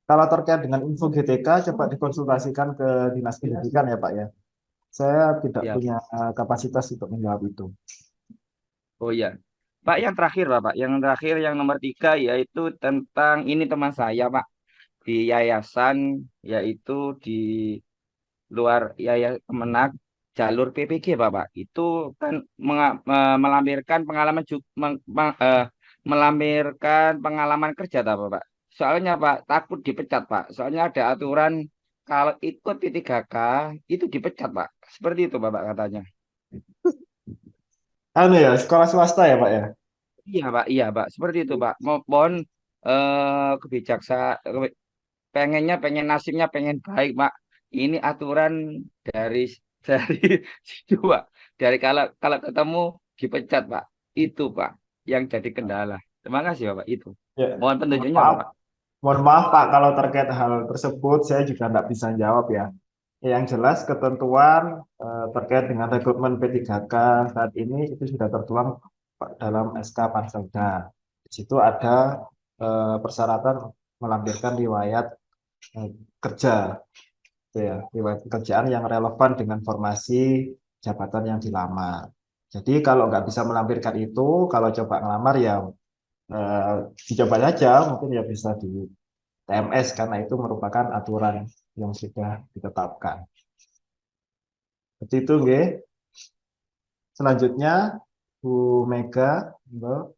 A: Kalau terkait dengan info GTK, coba dikonsultasikan ke Dinas Pendidikan ya Pak ya. Saya tidak
C: Ya.
A: punya kapasitas untuk menjawab itu.
C: Oh iya. Pak, yang terakhir, Pak. Yang terakhir, yang nomor 3, yaitu tentang ini teman saya, Pak. di yayasan, yaitu di luar Kemenak, jalur PPG Bapak. Itu kan melampirkan pengalaman melampirkan pengalaman kerja tak Bapak. Soalnya Pak takut dipecat Pak. Soalnya ada aturan kalau ikut P3K itu dipecat Pak. Seperti itu Bapak katanya.
A: Anu ya, sekolah swasta ya Pak ya?
C: Iya Pak, seperti itu Pak. Mohon kebijaksanaan, pengen nasibnya pengen baik Pak. Ini aturan dari dari situ Pak. Dari kalau ketemu dipecat Pak. Itu Pak yang jadi kendala. Terima kasih Bapak itu.
A: Ya,
C: Mohon
A: mohon
C: petunjuknya
A: maaf,
C: Bapak.
A: mohon maaf Pak kalau terkait hal tersebut saya juga tidak bisa jawab ya. Yang jelas ketentuan terkait dengan rekrutmen P3K saat ini itu sudah tertuang Pak, dalam SK Panselda. Di situ ada persyaratan melampirkan riwayat kerja, gitu ya, riwayat pekerjaan yang relevan dengan formasi jabatan yang dilamar. Jadi kalau nggak bisa melampirkan itu, kalau coba ngelamar ya dicoba saja, mungkin ya bisa di TMS karena itu merupakan aturan yang sudah ditetapkan. Seperti itu, nggih. Selanjutnya Bu Mega, Mbak.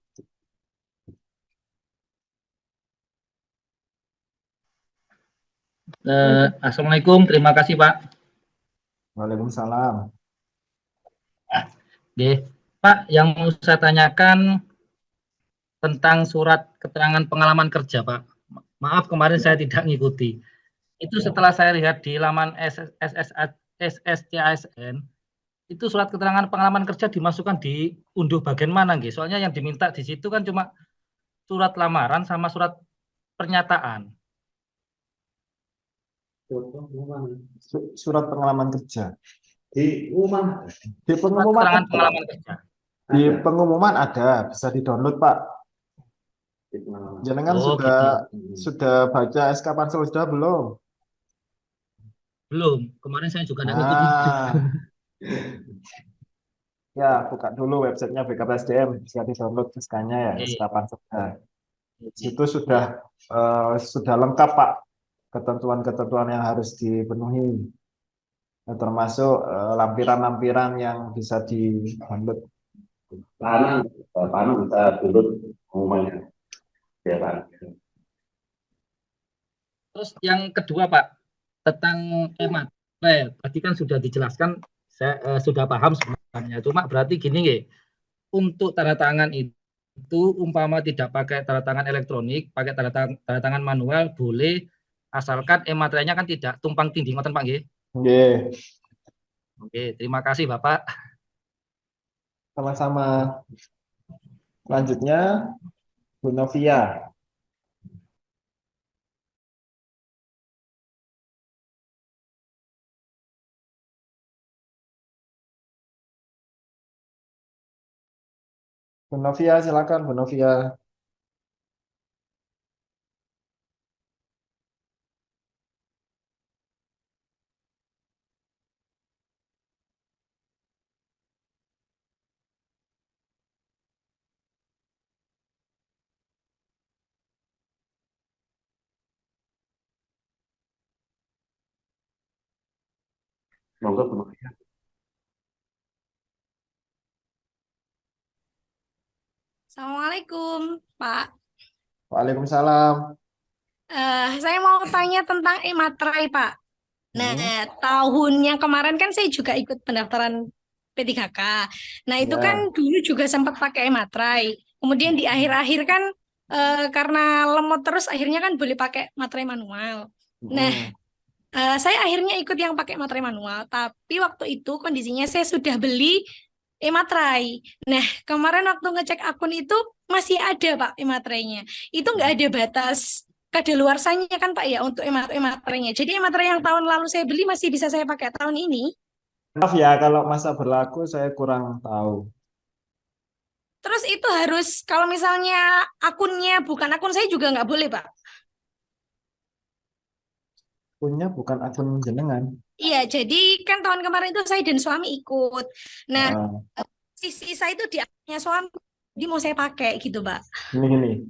G: Assalamualaikum, terima kasih Pak.
A: Waalaikumsalam.
G: Oke, Pak, yang mau saya tanyakan tentang surat keterangan pengalaman kerja, Pak. Maaf kemarin saya tidak ngikuti. Itu setelah saya lihat di laman SSCASN, itu surat keterangan pengalaman kerja dimasukkan di unduh bagian mana, nggih? Soalnya yang diminta di situ kan cuma surat lamaran sama surat pernyataan.
A: Surat pengalaman kerja.
H: Di rumah.
A: Di
G: Surat
A: pengumuman
G: keterangan pengalaman kerja.
A: di pengumuman ada, bisa di-download, Pak. Jenengan
G: Oh,
A: sudah baca SK Pansel sudah belum?
G: Belum. Kemarin saya juga tidak ngikuti.
A: Ya, buka dulu websitenya BKPSDM, bisa di-download SK-nya ya, SK Pansel. Itu sudah lengkap, Pak, ketentuan-ketentuan yang harus dipenuhi. Termasuk lampiran-lampiran yang bisa di-download.
H: Panang bisa download pengumumannya. Ya, Pak.
G: Terus yang kedua Pak, tentang ematrel, tadi kan sudah dijelaskan, saya sudah paham sebenarnya. Cuma berarti gini nggih, untuk tanda tangan itu umpama tidak pakai tanda tangan elektronik, pakai tanda tangan manual boleh, asalkan ematrelnya kan tidak tumpang tindih, ngoten Pak nggih.
A: Nggih.
G: Oke, terima kasih Bapak.
A: Sama-sama. Selanjutnya Bu Novia. Bu Novia, silakan Bu Novia.
H: Monggo, Bu Novia.
I: Assalamualaikum, Pak.
A: Waalaikumsalam.
I: Saya mau tanya tentang ematrei, Pak. Nah, tahun yang kemarin kan saya juga ikut pendaftaran P3K. Nah, itu kan dulu juga sempat pakai ematrei. Kemudian di akhir-akhir kan karena lemot terus akhirnya kan boleh pakai materai manual. Nah, saya akhirnya ikut yang pakai materai manual. Tapi waktu itu kondisinya saya sudah beli ematrei. Nah, kemarin waktu ngecek akun itu masih ada Pak ematrainya. Itu nggak ada batas kadaluarsanya kan Pak ya untuk ematrainya. Jadi ematrei yang tahun lalu saya beli masih bisa saya pakai tahun ini.
A: Maaf ya kalau masa berlaku saya kurang tahu.
I: Terus itu harus kalau misalnya akunnya bukan akun saya juga nggak boleh Pak.
A: Akunnya bukan akun jenengan.
I: Iya, jadi kan tahun kemarin itu saya dan suami ikut. Nah, sisi saya itu di akunnya suami, jadi mau saya pakai gitu, Pak.
A: Gini.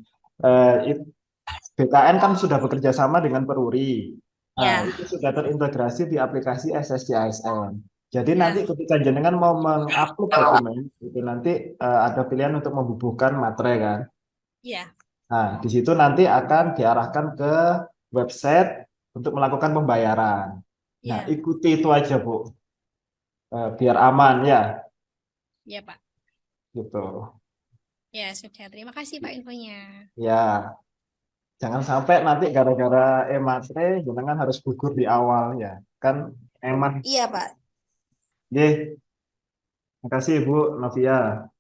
A: BKN kan sudah bekerja sama dengan Peruri. Nah,
I: Ya,
A: itu sudah terintegrasi di aplikasi SSCASN. Jadi
I: ya,
A: nanti ketika jenengan mau mengupload dokumen, itu nanti ada pilihan untuk membubuhkan materai kan.
I: ya,
A: Nah, di situ nanti akan diarahkan ke website untuk melakukan pembayaran. Nah,
I: ya,
A: ikuti itu aja, Bu. Biar aman ya,
I: ya Pak.
A: gitu.
I: Ya sudah, terima kasih Pak infonya.
A: Ya, jangan sampai nanti gara-gara matre jenengan harus gugur di awal ya. Kan eman.
I: Iya Pak.
A: Nggih, makasih Bu Novia.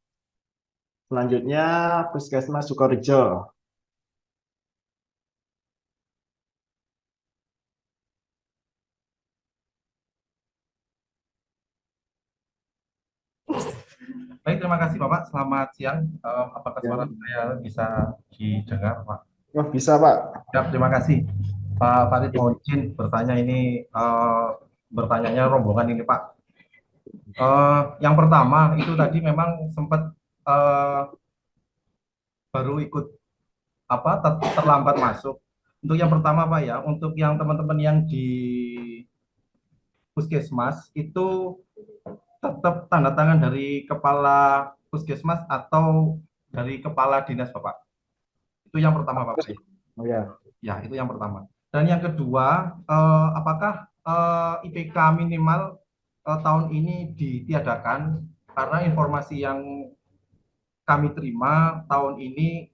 A: Selanjutnya Puskesmas Sukorejo.
J: Baik, terima kasih Bapak. Selamat siang. Apakah
A: Ya.
J: suara saya bisa didengar, Pak?
A: Oh, bisa Pak.
J: Ya, terima kasih. Pak Farid mau izin bertanya ini, bertanyanya rombongan ini Pak. Yang pertama itu tadi memang sempat baru ikut terlambat masuk. Untuk yang pertama Pak ya, untuk yang teman-teman yang di Puskesmas itu tetap tanda tangan dari kepala Puskesmas atau dari kepala dinas Bapak. Itu yang pertama Pak.
A: Oh ya.
J: Ya, itu yang pertama. Dan yang kedua, apakah IPK minimal tahun ini ditiadakan? Karena informasi yang kami terima tahun ini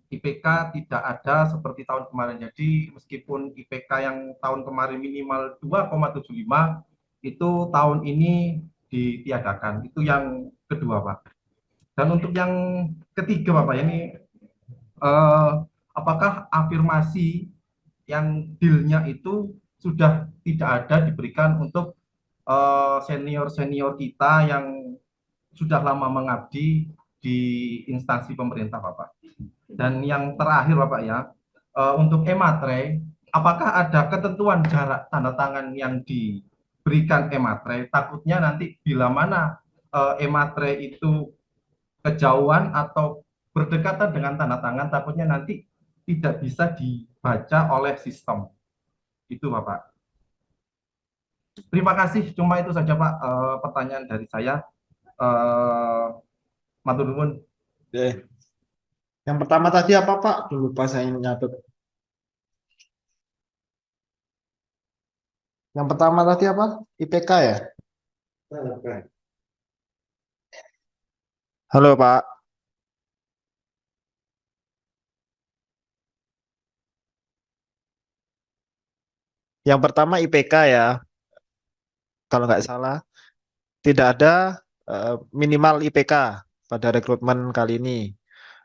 J: IPK tidak ada seperti tahun kemarin. Jadi meskipun IPK yang tahun kemarin minimal 2,75, itu tahun ini ditiadakan. Itu yang kedua Pak. Dan untuk yang ketiga Bapak, ini apakah afirmasi yang dealnya itu sudah tidak ada diberikan untuk senior-senior kita yang sudah lama mengabdi di instansi pemerintah Bapak. Dan yang terakhir Bapak ya, untuk e-materai, apakah ada ketentuan jarak tanda tangan yang diberikan e-materai? Takutnya nanti bila mana e-materai itu kejauhan atau berdekatan dengan tanda tangan, takutnya nanti tidak bisa dibaca oleh sistem. Itu Bapak. Terima kasih, cuma itu saja Pak pertanyaan dari saya. Matur nuwun.
A: Yang pertama tadi apa Pak? Lupa saya nyatet. Yang pertama tadi apa? IPK ya? Halo Pak. Yang pertama IPK ya. Kalau nggak salah. Tidak ada minimal IPK pada rekrutmen kali ini.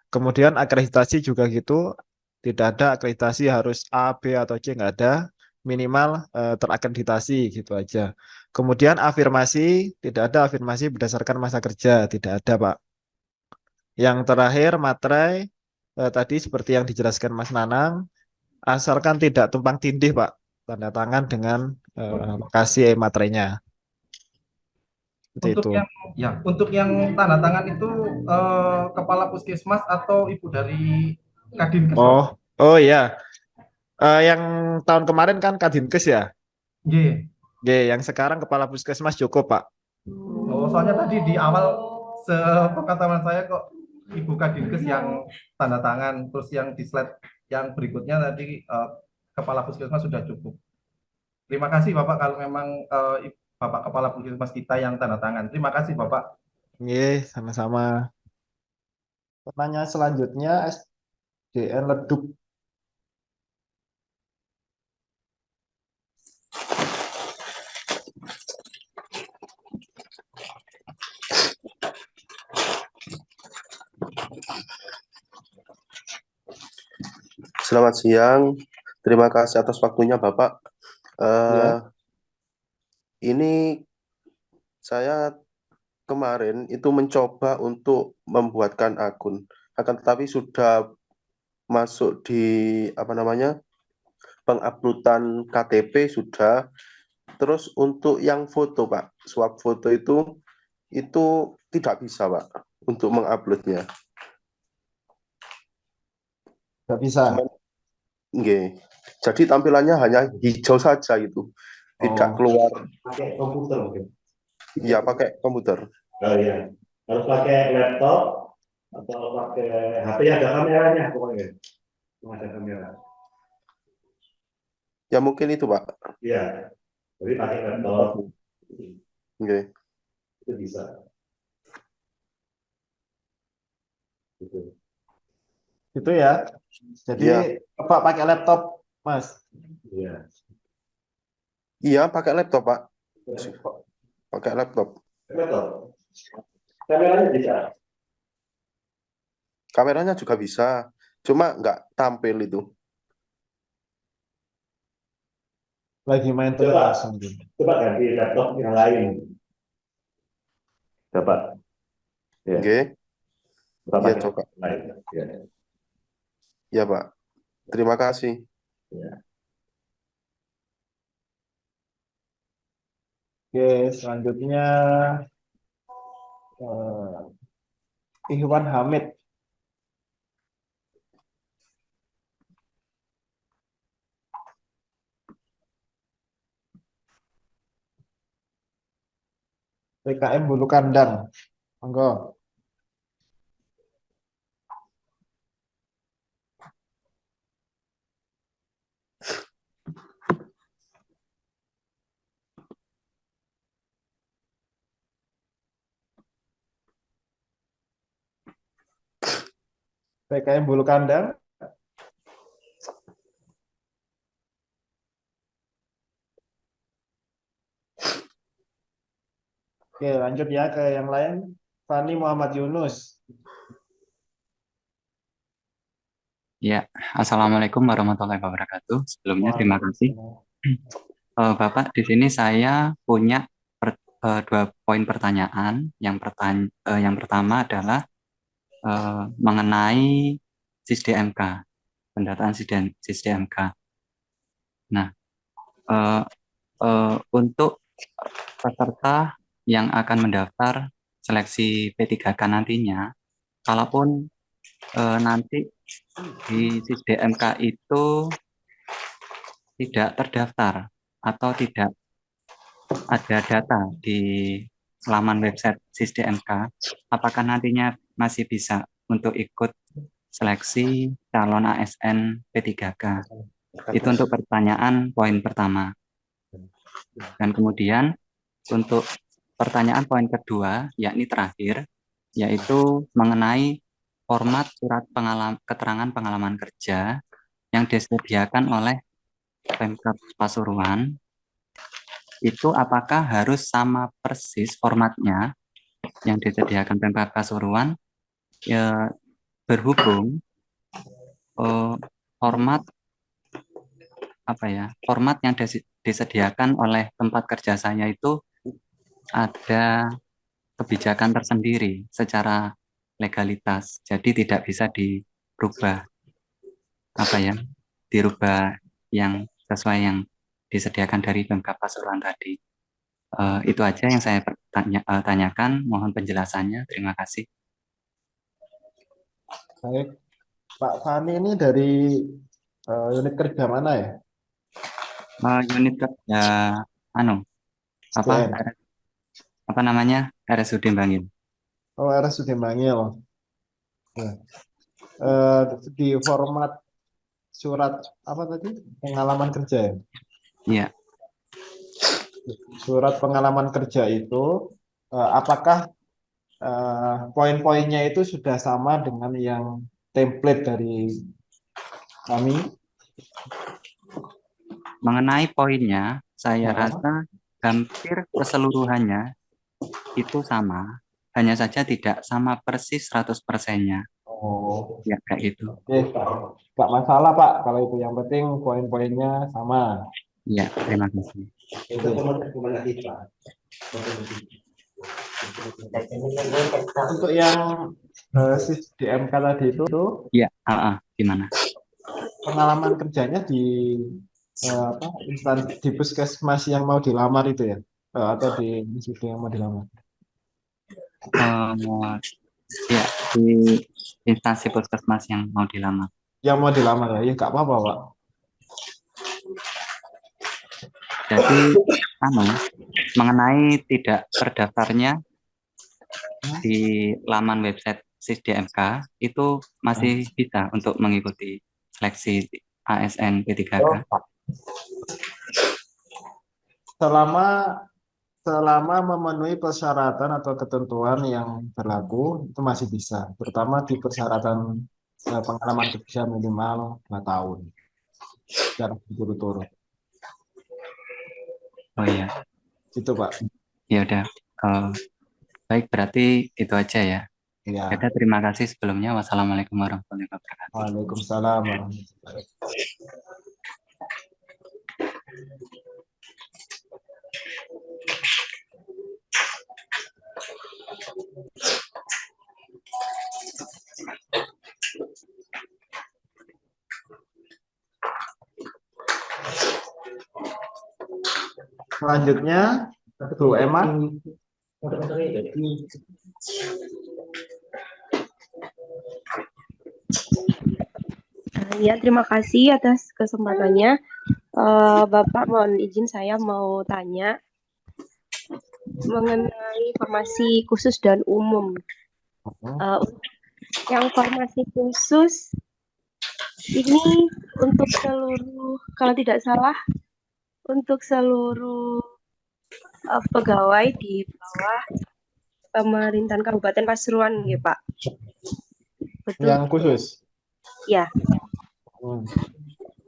A: Kemudian akreditasi juga gitu. Tidak ada akreditasi harus A, B, atau C. Nggak ada. Minimal terakreditasi gitu aja. Kemudian afirmasi. Tidak ada afirmasi berdasarkan masa kerja. Tidak ada Pak. Yang terakhir materai. Tadi seperti yang dijelaskan Mas Nanang. Asalkan tidak tumpang tindih Pak. Tanda tangan dengan lokasi materainya.
J: Untuk yang tanda tangan itu kepala puskesmas atau ibu dari Kadinkes.
A: Oh ya, yang tahun kemarin kan Kadinkes ya. Yang sekarang kepala puskesmas cukup Pak.
J: Oh, soalnya tadi di awal sepengetahuan saya kok ibu Kadinkes yang tanda tangan, terus yang di slide yang berikutnya tadi kepala puskesmas sudah cukup. Terima kasih Bapak kalau memang Bapak Kepala Puskesmas kita yang tanda tangan. Terima kasih Bapak.
A: Iya, sama-sama. Pertanyaan selanjutnya SDN Leduk.
K: Selamat siang. Terima kasih atas waktunya Bapak. Ini saya kemarin itu mencoba untuk membuatkan akun, akan tetapi sudah masuk di penguploadan KTP sudah. Terus untuk yang foto Pak, swap foto itu tidak bisa Pak untuk menguploadnya.
A: Tidak bisa.
K: Nggih. Jadi tampilannya hanya hijau saja itu, tidak
A: Oh,
K: keluar.
H: Pakai komputer mungkin.
K: Iya, pakai komputer.
H: Oh iya. Harus pakai laptop atau pakai HP ada kameranya pokoknya. Ada kamera.
K: Ya mungkin itu, Pak.
H: Iya. Jadi pakai laptop
K: Nggih.
H: itu bisa. Gitu.
A: gitu ya. Jadi
K: Iya.
A: Bapak pakai laptop, Mas.
H: Iya.
K: Iya, pakai laptop, Pak. Pakai laptop.
H: Laptop. Kameranya bisa.
K: Kameranya juga bisa, cuma nggak tampil itu.
A: Lagi main
H: Coba,
A: langsung.
H: coba ganti laptop yang lain. Coba. Ya.
K: Oke.
H: Coba
K: Iya,
H: pakai
K: coba.
H: lain. Ya.
K: Ya, Pak. Terima kasih.
H: Ya.
A: Oke, selanjutnya Ihwan Hamid. PKM Bulu Kandang. Monggo. PKM Bulu Kandang. Oke, lanjut ya ke yang lain. Fani Muhammad Yunus.
L: Ya, Assalamualaikum warahmatullahi wabarakatuh. Sebelumnya terima kasih. Bapak, di sini saya punya dua poin pertanyaan. Yang pertama adalah mengenai SisDMK, pendataan SisDMK. Nah, untuk peserta yang akan mendaftar seleksi P3K nantinya, kalaupun nanti di SisDMK itu tidak terdaftar atau tidak ada data di laman website SisDMK, apakah nantinya masih bisa untuk ikut seleksi calon ASN P3K? Itu untuk pertanyaan poin pertama. Dan kemudian untuk pertanyaan poin kedua, yakni terakhir, yaitu mengenai format surat keterangan pengalaman kerja yang disediakan oleh Pemkab Pasuruan, itu apakah harus sama persis formatnya yang disediakan Pemkab Pasuruan, ya, berhubung format yang disediakan oleh tempat kerja saya itu ada kebijakan tersendiri secara legalitas, jadi tidak bisa dirubah dirubah yang sesuai yang disediakan dari Pemkab Pasuruan tadi. Itu aja yang saya tanyakan. Mohon penjelasannya. Terima kasih.
A: Baik, Pak Fani ini dari unit kerja mana ya?
L: Unit kerja RSUD Bangil.
A: Oh, RSUD Bangil. Nah, di format surat apa tadi? Pengalaman kerja ya?
L: Iya.
A: Surat pengalaman kerja itu apakah poin-poinnya itu sudah sama dengan yang template dari kami?
L: Mengenai poinnya, saya rasa hampir keseluruhannya itu sama, hanya saja tidak sama persis 100%-nya.
A: Oh,
L: ya kayak gitu.
A: Oke, nggak masalah Pak, kalau itu yang penting poin-poinnya sama.
L: Iya, terima kasih.
A: Untuk yang SisDMK tadi itu,
L: ya, gimana?
A: Pengalaman kerjanya di instansi di puskesmas yang mau dilamar itu ya, atau di institusi yang mau dilamar?
L: Ya, di instansi puskesmas yang mau dilamar.
A: Yang mau dilamar ya, nggak apa-apa Pak.
L: Jadi mengenai tidak terdaftarnya di laman website SisDMK itu masih bisa untuk mengikuti seleksi ASN P3K.
A: Selama memenuhi persyaratan atau ketentuan yang berlaku itu masih bisa, terutama di persyaratan pengalaman kerja minimal 2 tahun secara berturut-turut.
L: Oh iya,
A: Gitu Pak.
L: ya udah. Baik, berarti itu aja ya.
A: Ya.
L: Yaudah, terima kasih sebelumnya. Wassalamualaikum warahmatullahi wabarakatuh.
A: Waalaikumsalam warahmatullahi wabarakatuh. Selanjutnya, Bu Emma.
M: Ya, terima kasih atas kesempatannya. Bapak, mohon izin saya mau tanya mengenai formasi khusus dan umum. Yang formasi khusus ini untuk seluruh, kalau tidak salah, untuk seluruh pegawai di bawah pemerintahan Kabupaten Pasuruan, ya Pak. Betul.
A: Yang khusus.
M: Ya.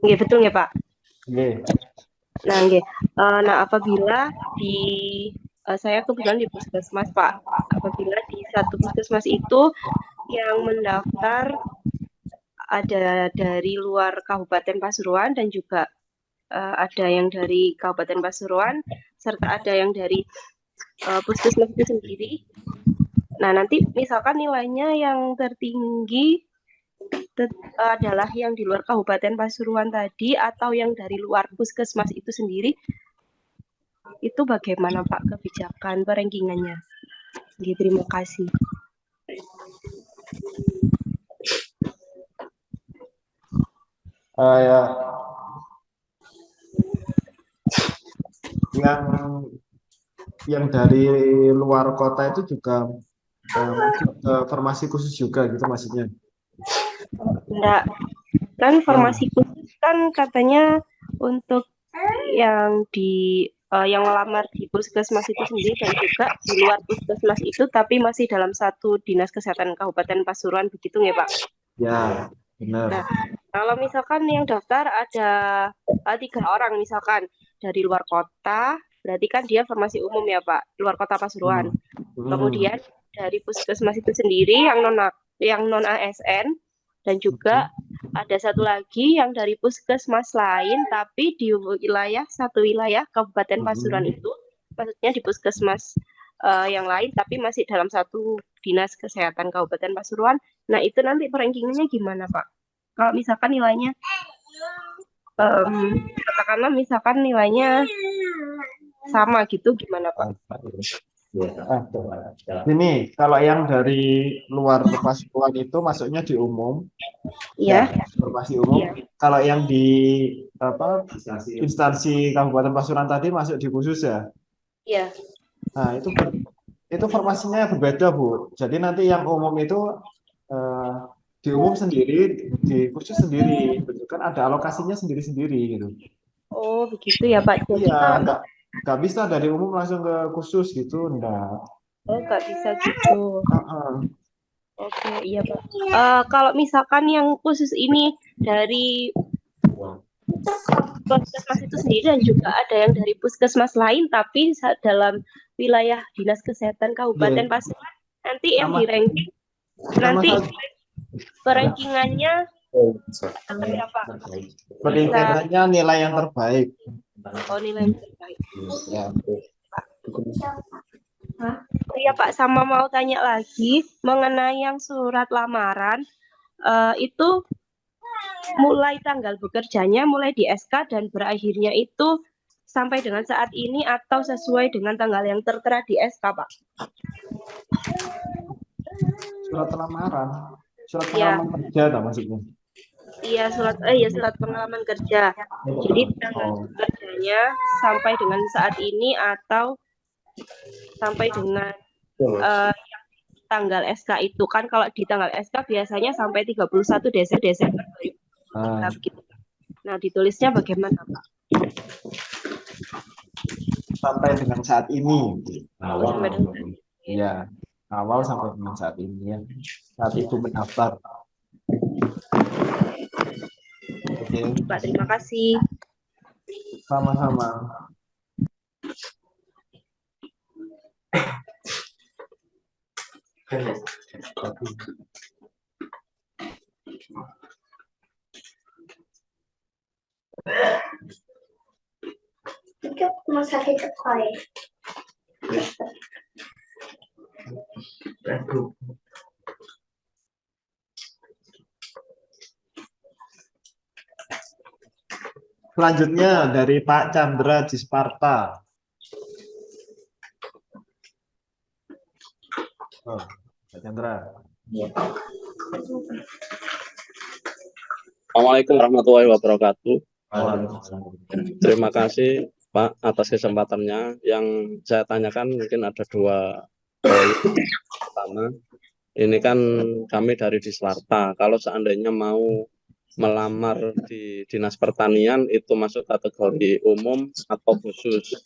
M: Nggih, betul ya Pak.
A: Nggih.
M: Nah, nggih. Nah, apabila di saya kebetulan di puskesmas Pak. Apabila di satu puskesmas itu yang mendaftar ada dari luar Kabupaten Pasuruan dan juga ada yang dari Kabupaten Pasuruan serta ada yang dari puskesmas itu sendiri. Nah, nanti misalkan nilainya yang tertinggi adalah yang di luar Kabupaten Pasuruan tadi atau yang dari luar puskesmas itu sendiri, itu bagaimana Pak kebijakan perankingannya? Terima kasih.
A: Yang dari luar kota itu juga masuk ke formasi khusus juga gitu maksudnya?
M: Enggak, kan formasi khusus kan katanya untuk yang di yang melamar di puskesmas itu sendiri dan juga di luar puskesmas itu tapi masih dalam satu dinas kesehatan Kabupaten Pasuruan, begitu nggak Pak?
A: Ya, benar.
M: Nah, kalau misalkan yang daftar ada 3 orang misalkan dari luar kota, berarti kan dia formasi umum ya Pak, luar kota Pasuruan. Kemudian dari puskesmas itu sendiri yang non ASN dan juga ada satu lagi yang dari puskesmas lain tapi di satu wilayah Kabupaten Pasuruan itu, maksudnya di puskesmas yang lain tapi masih dalam satu dinas kesehatan Kabupaten Pasuruan. Nah, itu nanti perankingannya gimana Pak? Kalau misalkan nilainya katakanlah misalkan nilainya sama gitu, gimana Pak?
A: Ini kalau yang dari luar Pasuruan itu masuknya di umum,
M: ya,
A: formasi umum. Kalau yang di instansi Kabupaten Pasuruan tadi masuk di khusus ya?
M: Iya.
A: Nah, itu formasinya berbeda Bu. Jadi nanti yang umum itu di umum sendiri, di khusus sendiri, kan ada alokasinya sendiri-sendiri gitu.
M: Oh begitu ya Pak. Jadi
A: ya, nggak bisa dari umum langsung ke khusus gitu, enggak.
M: Oh, nggak bisa gitu. Oke, iya Pak. Kalau misalkan yang khusus ini dari puskesmas itu sendiri dan juga ada yang dari puskesmas lain tapi dalam wilayah dinas kesehatan Kabupaten Pasuruan, nanti yang di ranking nanti perankingannya berapa?
A: Perankingannya nilai yang terbaik.
M: Oh, nilai yang terbaik.
A: Ya.
M: Iya Pak, sama mau tanya lagi mengenai yang surat lamaran itu mulai tanggal bekerjanya mulai di SK dan berakhirnya itu sampai dengan saat ini atau sesuai dengan tanggal yang tertera di SK Pak?
A: Surat lamaran kerja tak maksudnya?
M: surat pengalaman kerja. Jadi tanggal kerjanya sampai dengan saat ini atau sampai dengan tanggal SK itu kan, kalau di tanggal SK biasanya sampai 31 Desember 2023 gitu. Nah, ditulisnya bagaimana, Pak?
A: Sampai dengan saat ini.
M: Sampai dengan
A: Ya, awal sampai dengan saat ini ya. Saat itu mendaftar. Oke.
M: Pak, terima kasih.
A: Sama-sama.
B: Rumah sakit sekolah.
A: Selanjutnya dari Pak Chandra di Sparta. Oh, Pak Chandra.
N: Assalamualaikum warahmatullahi wabarakatuh. Terima kasih Pak atas kesempatannya. Yang saya tanyakan mungkin ada dua poin. Pertama, ini kan kami dari Diswarta. Kalau seandainya mau melamar di Dinas Pertanian itu masuk kategori umum atau khusus.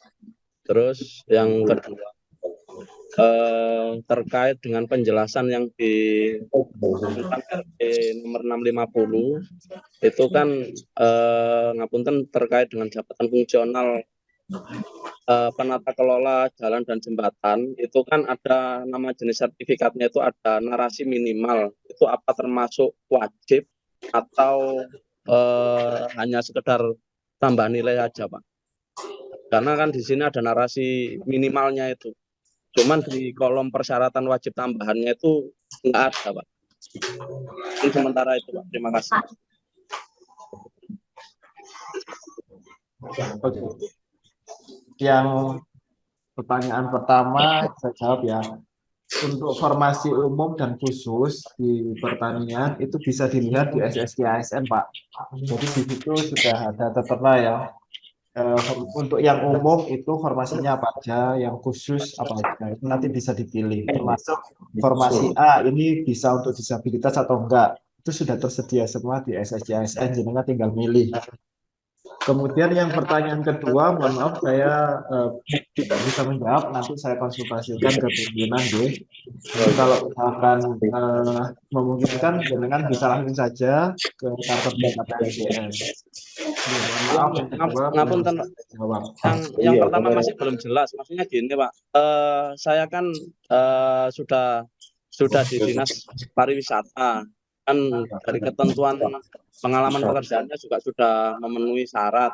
N: Terus yang kedua, terkait dengan penjelasan yang di nomor 650 itu kan ngapunten terkait dengan jabatan fungsional penata kelola jalan dan jembatan itu kan ada nama jenis sertifikatnya, itu ada narasi minimal, itu apa termasuk wajib atau hanya sekedar tambah nilai aja, Pak? Karena kan di sini ada narasi minimalnya itu. Cuman di kolom persyaratan wajib tambahannya itu nggak ada, Pak. Ini sementara itu, Pak. Terima kasih.
A: Yang pertanyaan pertama saya jawab ya. Untuk formasi umum dan khusus di pertanian itu bisa dilihat di SSC ASN, Pak. Jadi di situ sudah ada tertera ya. Untuk yang umum itu formasinya apa aja, yang khusus apa aja, itu nanti bisa dipilih. Termasuk formasi A ini bisa untuk disabilitas atau enggak, itu sudah tersedia semua di SSC ASN, jadi tinggal milih. Kemudian yang pertanyaan kedua, mohon maaf saya tidak bisa menjawab, nanti saya konsultasikan ke pimpinan deh. Kalau misalkan memungkinkan, dengan bisa langsung saja ke kantor BKPSDM.
N: Ngapunten, yang pertama masih belum jelas. Maksudnya gini, Pak. Saya kan sudah di Dinas Pariwisata. Kan dari ketentuan pengalaman pekerjaannya juga sudah memenuhi syarat.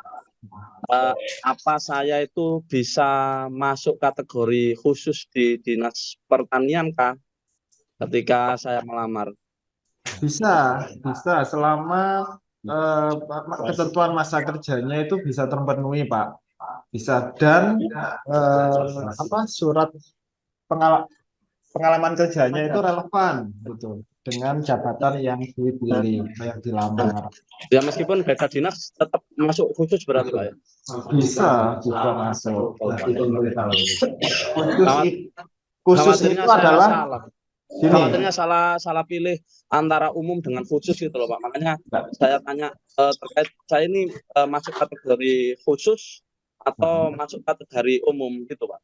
N: Apa saya itu bisa masuk kategori khusus di Dinas Pertanian kah ketika saya melamar?
A: Bisa selama ketentuan masa kerjanya itu bisa terpenuhi, Pak. Bisa, dan surat pengalaman kerjanya itu relevan gitu dengan jabatan yang dipilih, yang dilamar.
N: Ya meskipun beda dinas tetap masuk khusus berarti, Pak ya?
A: Bisa masuk. Khusus itu adalah
N: khawatirnya salah pilih antara umum dengan khusus gitu loh, Pak. Makanya saya tanya terkait saya ini masuk kategori khusus atau masuk kategori umum gitu, Pak.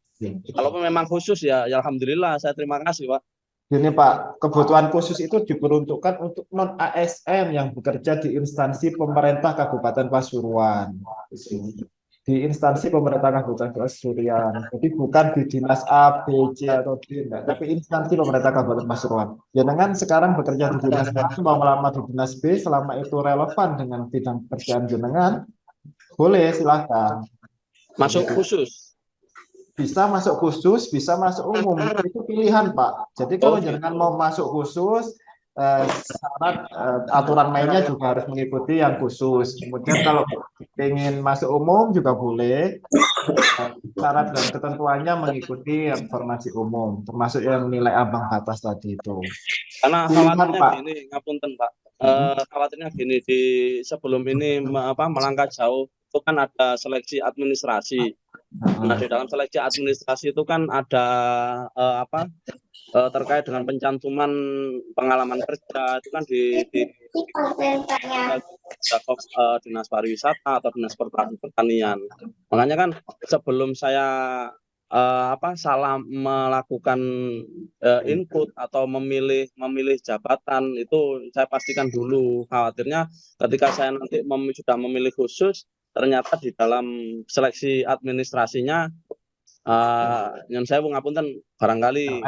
N: Kalau memang khusus ya alhamdulillah, saya terima kasih, Pak.
A: Gini, Pak, kebutuhan khusus itu diperuntukkan untuk non-ASN yang bekerja di instansi pemerintah Kabupaten Pasuruan. Di instansi pemerintah Kabupaten Pasuruan. Jadi bukan di dinas A, B, C, atau D, enggak, tapi instansi pemerintah Kabupaten Pasuruan. Jangan sekarang bekerja di dinas A, mau melamar di dinas B, selama itu relevan dengan bidang pekerjaan jenengan, boleh, silakan.
N: Masuk khusus?
A: Bisa masuk khusus, bisa masuk umum, itu pilihan, Pak. Jadi kalau jenengan mau masuk khusus, syarat aturan mainnya juga harus mengikuti yang khusus. Kemudian kalau ingin masuk umum juga boleh. Syarat dan ketentuannya mengikuti informasi umum, termasuk yang nilai ambang batas tadi itu.
N: Karena
A: Pilihan,
N: khawatirnya
A: Pak.
N: gini, ngapunten Pak. Khawatirnya gini, di sebelum ini melangkah jauh itu kan ada seleksi administrasi. Nah, di dalam seleksi administrasi itu kan ada terkait dengan pencantuman pengalaman kerja itu kan di Dinas Pariwisata atau Dinas Pertanian. Makanya kan sebelum saya salah melakukan input atau memilih jabatan itu saya pastikan dulu. Khawatirnya ketika saya nanti sudah memilih khusus, ternyata di dalam seleksi administrasinya yang saya ngapunten barangkali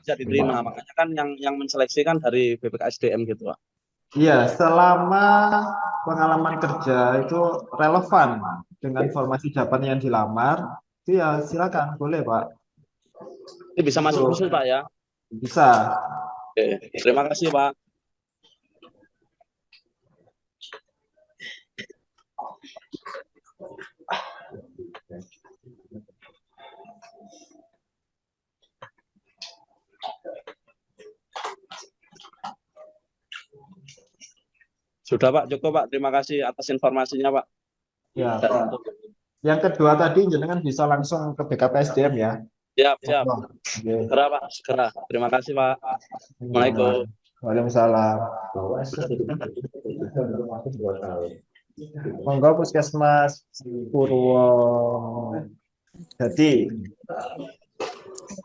N: bisa diterima. Makanya kan yang menseleksikan dari BPKSDM gitu, Pak.
A: Iya, selama pengalaman kerja itu relevan dengan formasi jabatan yang dilamar, itu ya silakan, boleh Pak.
N: Ini bisa masuk khusus Pak ya?
A: Bisa.
N: Oke, terima kasih Pak. Sudah Pak, cukup Pak. Terima kasih atas informasinya Pak.
A: Ya, Pak. Yang kedua tadi jenengan bisa langsung ke BKPSDM ya.
N: Siap. Segera Pak, segera. Terima kasih Pak. Assalamualaikum.
A: Waalaikumsalam. Monggo Puskesmas Purwo. Jadi.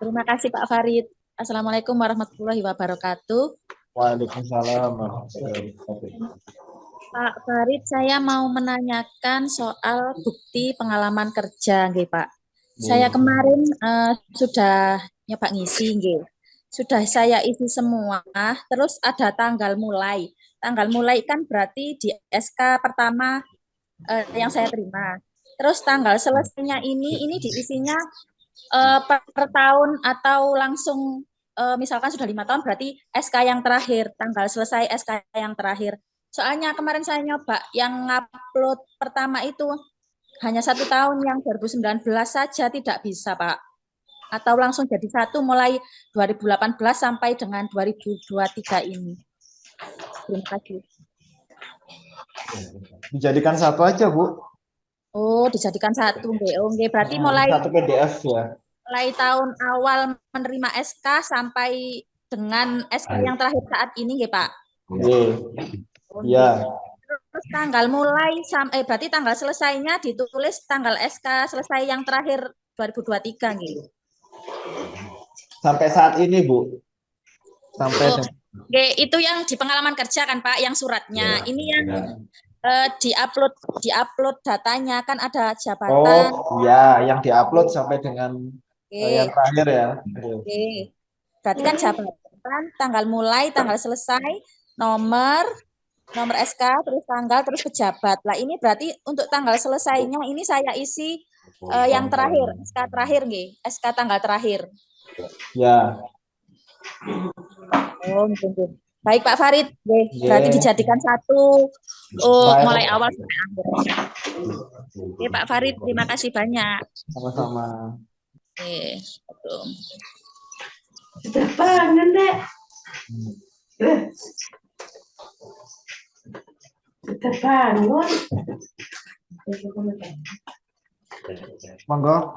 O: Terima kasih Pak Farid. Assalamualaikum warahmatullahi wabarakatuh.
A: Waalaikumsalam.
O: Pak Farid, saya mau menanyakan soal bukti pengalaman kerja, nggih Pak. Saya kemarin sudah nyoba ngisi, nggih. Sudah saya isi semua, terus ada tanggal mulai. Tanggal mulai kan berarti di SK pertama yang saya terima. Terus tanggal selesainya ini diisinya per tahun atau langsung misalkan sudah 5 tahun berarti SK yang terakhir, tanggal selesai SK yang terakhir. Soalnya kemarin saya nyoba yang upload pertama itu hanya 1 tahun yang 2019 saja tidak bisa Pak. Atau langsung jadi 1 mulai 2018 sampai dengan 2023 ini. Terima kasih.
A: Dijadikan 1 aja Bu.
O: Oh, dijadikan 1 nggih. Berarti mulai
A: 1 PDF ya.
O: Mulai tahun awal menerima SK sampai dengan SK yang terakhir saat ini nggih Pak.
A: Iya.
O: Terus tanggal mulai berarti tanggal selesainya ditulis tanggal SK selesai yang terakhir 2023 nggih.
A: Sampai saat ini Bu. Sampai
O: itu yang di pengalaman kerja kan Pak, yang suratnya. Ini yang diupload datanya kan ada jabatan.
A: Oh, iya, yang diupload sampai dengan yang terakhir ya.
O: Oke. Berarti kan jabatan, tanggal mulai, tanggal selesai, nomor SK, terus tanggal, terus pejabat. Lah ini berarti untuk tanggal selesainya ini saya isi yang terakhir, SK terakhir nggih, SK tanggal terakhir.
A: Ya.
O: Oh, nggih. Baik Pak Farid, berarti dijadikan 1 mulai awal sampai akhir. Oke Pak Farid, terima kasih banyak.
A: Sama-sama.
B: Sudah bangun Dek. Sudah bangun.
A: Monggo.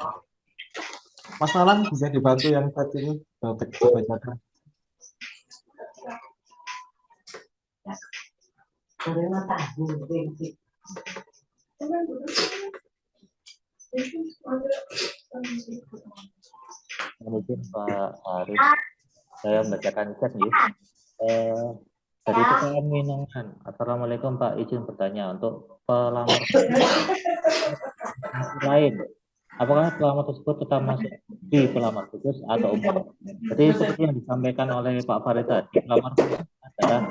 A: Mas Nalan bisa dibantu yang tadi ini bacakan.
D: Mungkin Pak Arif, saya membacakan chat nih. Dari PKM Minangan. Assalamualaikum Pak, izin bertanya untuk pelamar lain. Apakah pelamar tersebut tetap masuk di pelamar khusus atau umum? Jadi seperti yang disampaikan oleh Pak Farid tadi, pelamar khusus adalah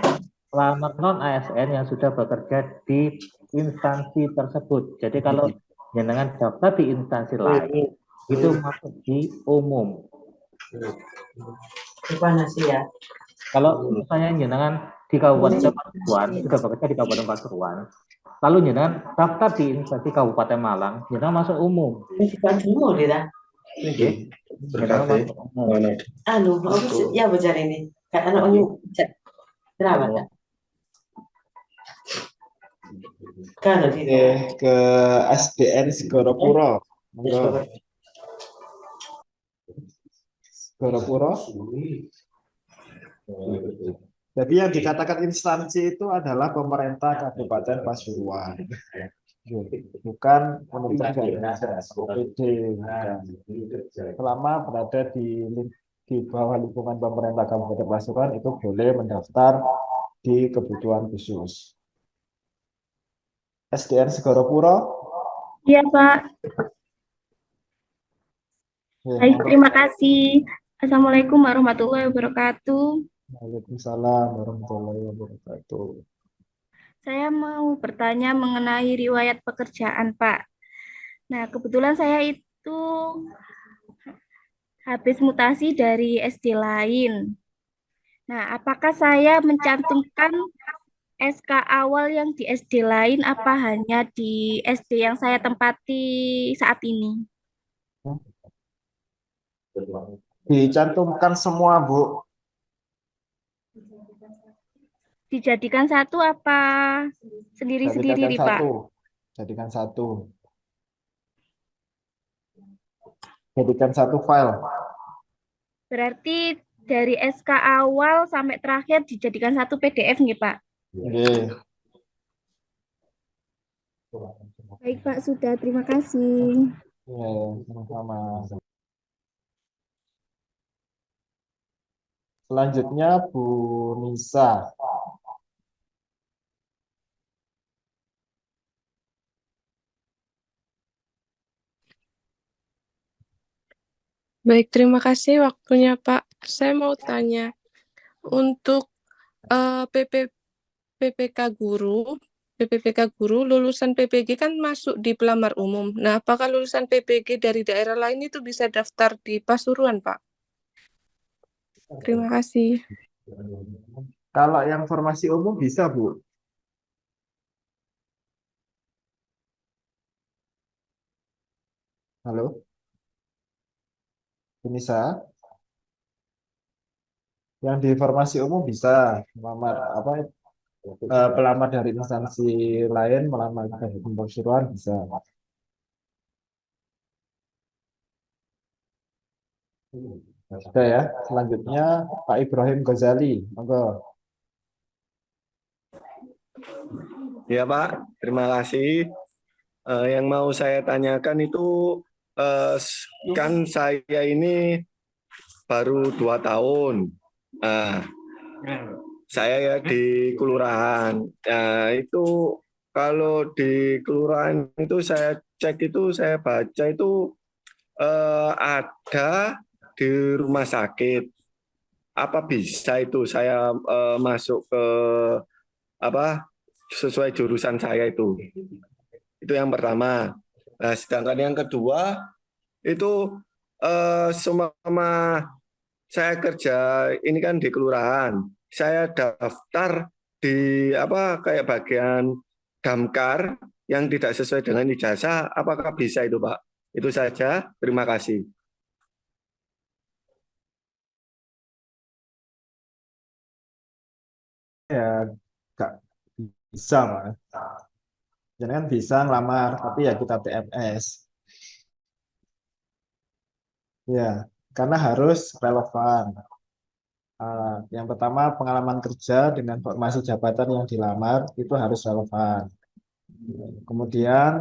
D: pelamar non ASN yang sudah bekerja di instansi tersebut. Jadi kalau jenengan daftar di instansi lain, itu masuk di umum.
B: Gimana sih ya?
D: Kalau misalnya jenengan di Kabupaten Pasuruan, sudah bekerja di Kabupaten Pasuruan, lalu jenengan daftar di instansi Kabupaten Malang, jenengan masuk umum. Nggih, jenengan masuk umum.
B: Anu, ya bocor ini. Karena umum. Kenapa tak? Kalau
A: ke SDN Segoropuro. Monggo. Segoropuro. Jadi yang dikatakan instansi itu adalah pemerintah Kabupaten Pasuruan, bukan Universitas OPD. Selama berada di bawah lingkungan pemerintah Kabupaten Pasuruan itu boleh mendaftar di kebutuhan khusus. SDN Segoropuro.
P: Iya, Pak. Baik, terima kasih. Assalamualaikum warahmatullahi wabarakatuh.
A: Waalaikumsalam warahmatullahi wabarakatuh.
P: Saya mau bertanya mengenai riwayat pekerjaan, Pak. Nah, kebetulan saya itu habis mutasi dari SD lain. Nah, apakah saya mencantumkan SK awal yang di SD lain apa hanya di SD yang saya tempati saat ini?
A: Dicantumkan semua, Bu.
P: Dijadikan satu apa sendiri-sendiri, Pak?
A: Jadikan satu. Jadikan satu file.
P: Berarti dari SK awal sampai terakhir dijadikan satu PDF nggih, Pak?
A: Nggih.
P: Baik, Pak, sudah. Terima kasih.
A: Ya, sama-sama. Selanjutnya Bu Nisa.
Q: Baik, terima kasih waktunya, Pak. Saya mau tanya, untuk PPK guru, lulusan PPG kan masuk di pelamar umum. Nah, apakah lulusan PPG dari daerah lain itu bisa daftar di Pasuruan, Pak? Terima kasih.
A: Kalau yang formasi umum bisa, Bu. Halo? Bu Nisa? Yang di formasi umum bisa pelamar dari instansi lain melamar dari Pasuruan bisa. Sudah ya. Selanjutnya Pak Ibrahim Ghazali. Monggo.
R: Ya Pak, terima kasih. Yang mau saya tanyakan itu kan saya ini baru 2 tahun. Saya ya di kelurahan. Nah, itu kalau di kelurahan itu saya cek itu, saya baca itu ada di rumah sakit. Apa bisa itu saya masuk ke sesuai jurusan saya itu? Itu yang pertama. Nah, sedangkan yang kedua itu semua saya kerja ini kan di kelurahan. Saya daftar di kayak bagian damkar yang tidak sesuai dengan ijazah. Apakah bisa itu, Pak? Itu saja. Terima kasih.
A: Ya, nggak bisa, Mas. Jangan bisa ngelamar, tapi ya kita PMS. Ya, karena harus relevan. Yang pertama, pengalaman kerja dengan formasi jabatan yang dilamar itu harus relevan. Kemudian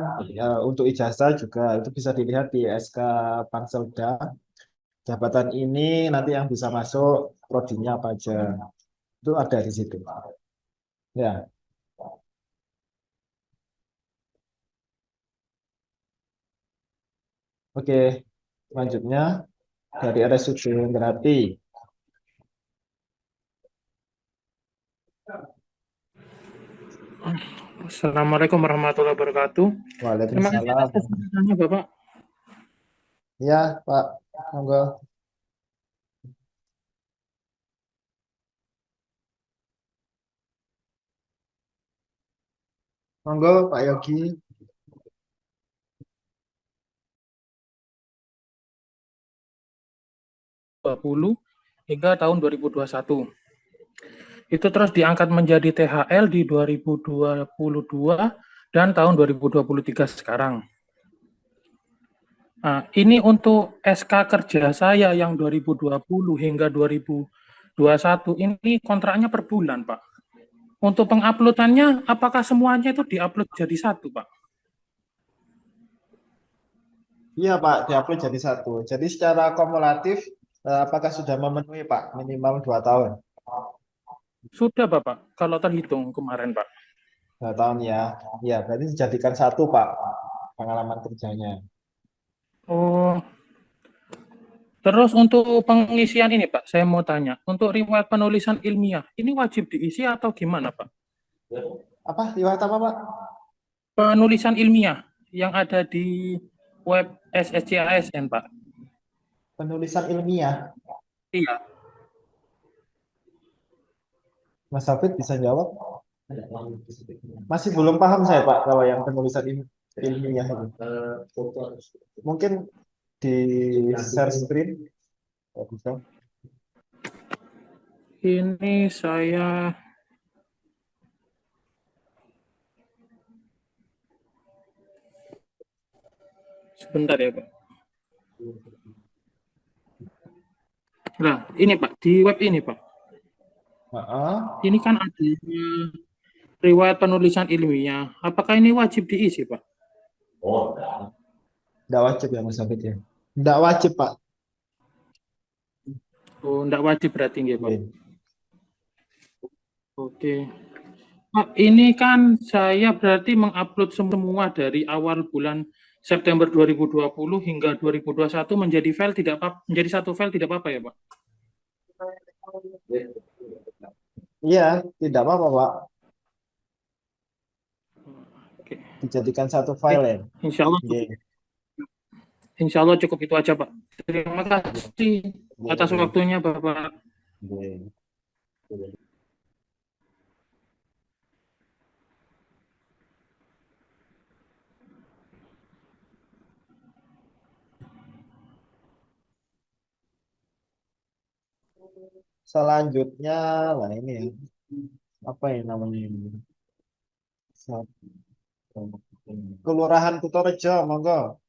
A: untuk ijazah juga itu bisa dilihat di SK Pangselda. Jabatan ini nanti yang bisa masuk prodinya apa aja. Itu ada di situ. Ya. Oke, selanjutnya dari RSUD Grati.
S: Assalamualaikum warahmatullahi wabarakatuh. Terima kasih atas
A: Waalaikumsalam.
S: kesempatannya, Bapak.
A: Ya, Pak. Monggo. Monggo Pak Yogi.
S: Hingga tahun 2021. Itu terus diangkat menjadi THL di 2022 dan tahun 2023 sekarang. Nah, ini untuk SK kerja saya yang 2020 hingga 2021 ini kontraknya per bulan, Pak. Untuk penguploadannya, apakah semuanya itu diupload jadi satu, Pak?
A: Iya Pak, diupload jadi satu. Jadi secara kumulatif, apakah sudah memenuhi Pak minimal 2 tahun?
S: Sudah, Bapak, kalau terhitung kemarin, Pak.
A: 2 tahun ya. Ya, berarti dijadikan satu Pak pengalaman kerjanya.
S: Oh, terus untuk pengisian ini Pak, saya mau tanya, untuk riwayat penulisan ilmiah, ini wajib diisi atau gimana Pak?
A: Apa? Riwayat apa Pak?
S: Penulisan ilmiah yang ada di web SSCASN Pak.
A: Penulisan ilmiah?
S: Iya.
A: Mas Hafid bisa jawab? Masih belum paham saya Pak kalau yang penulisan ilmiah itu. Mungkin di share screen. Bisa.
S: Ini saya sebentar ya Pak. Nah, ini Pak, di web ini Pak. Ini kan ada riwayat penulisan ilmiah. Apakah ini wajib diisi Pak?
A: Oh, enggak wajib ya Mas Hafid ya. Enggak wajib Pak.
S: Oh, enggak wajib berarti nggih Pak. Oke. Pak, ini kan saya berarti mengupload semua dari awal bulan September 2020 hingga 2021 menjadi file menjadi satu file tidak apa-apa ya Pak?
A: Iya, tidak apa-apa Pak.
S: Oke.
A: Dijadikan satu file ya.
S: Insya Allah cukup itu aja Pak. Terima kasih atas waktunya Bapak.
A: Selanjutnya, nah ini ya. Apa ya namanya ini? Kelurahan Kutorejo, monggo.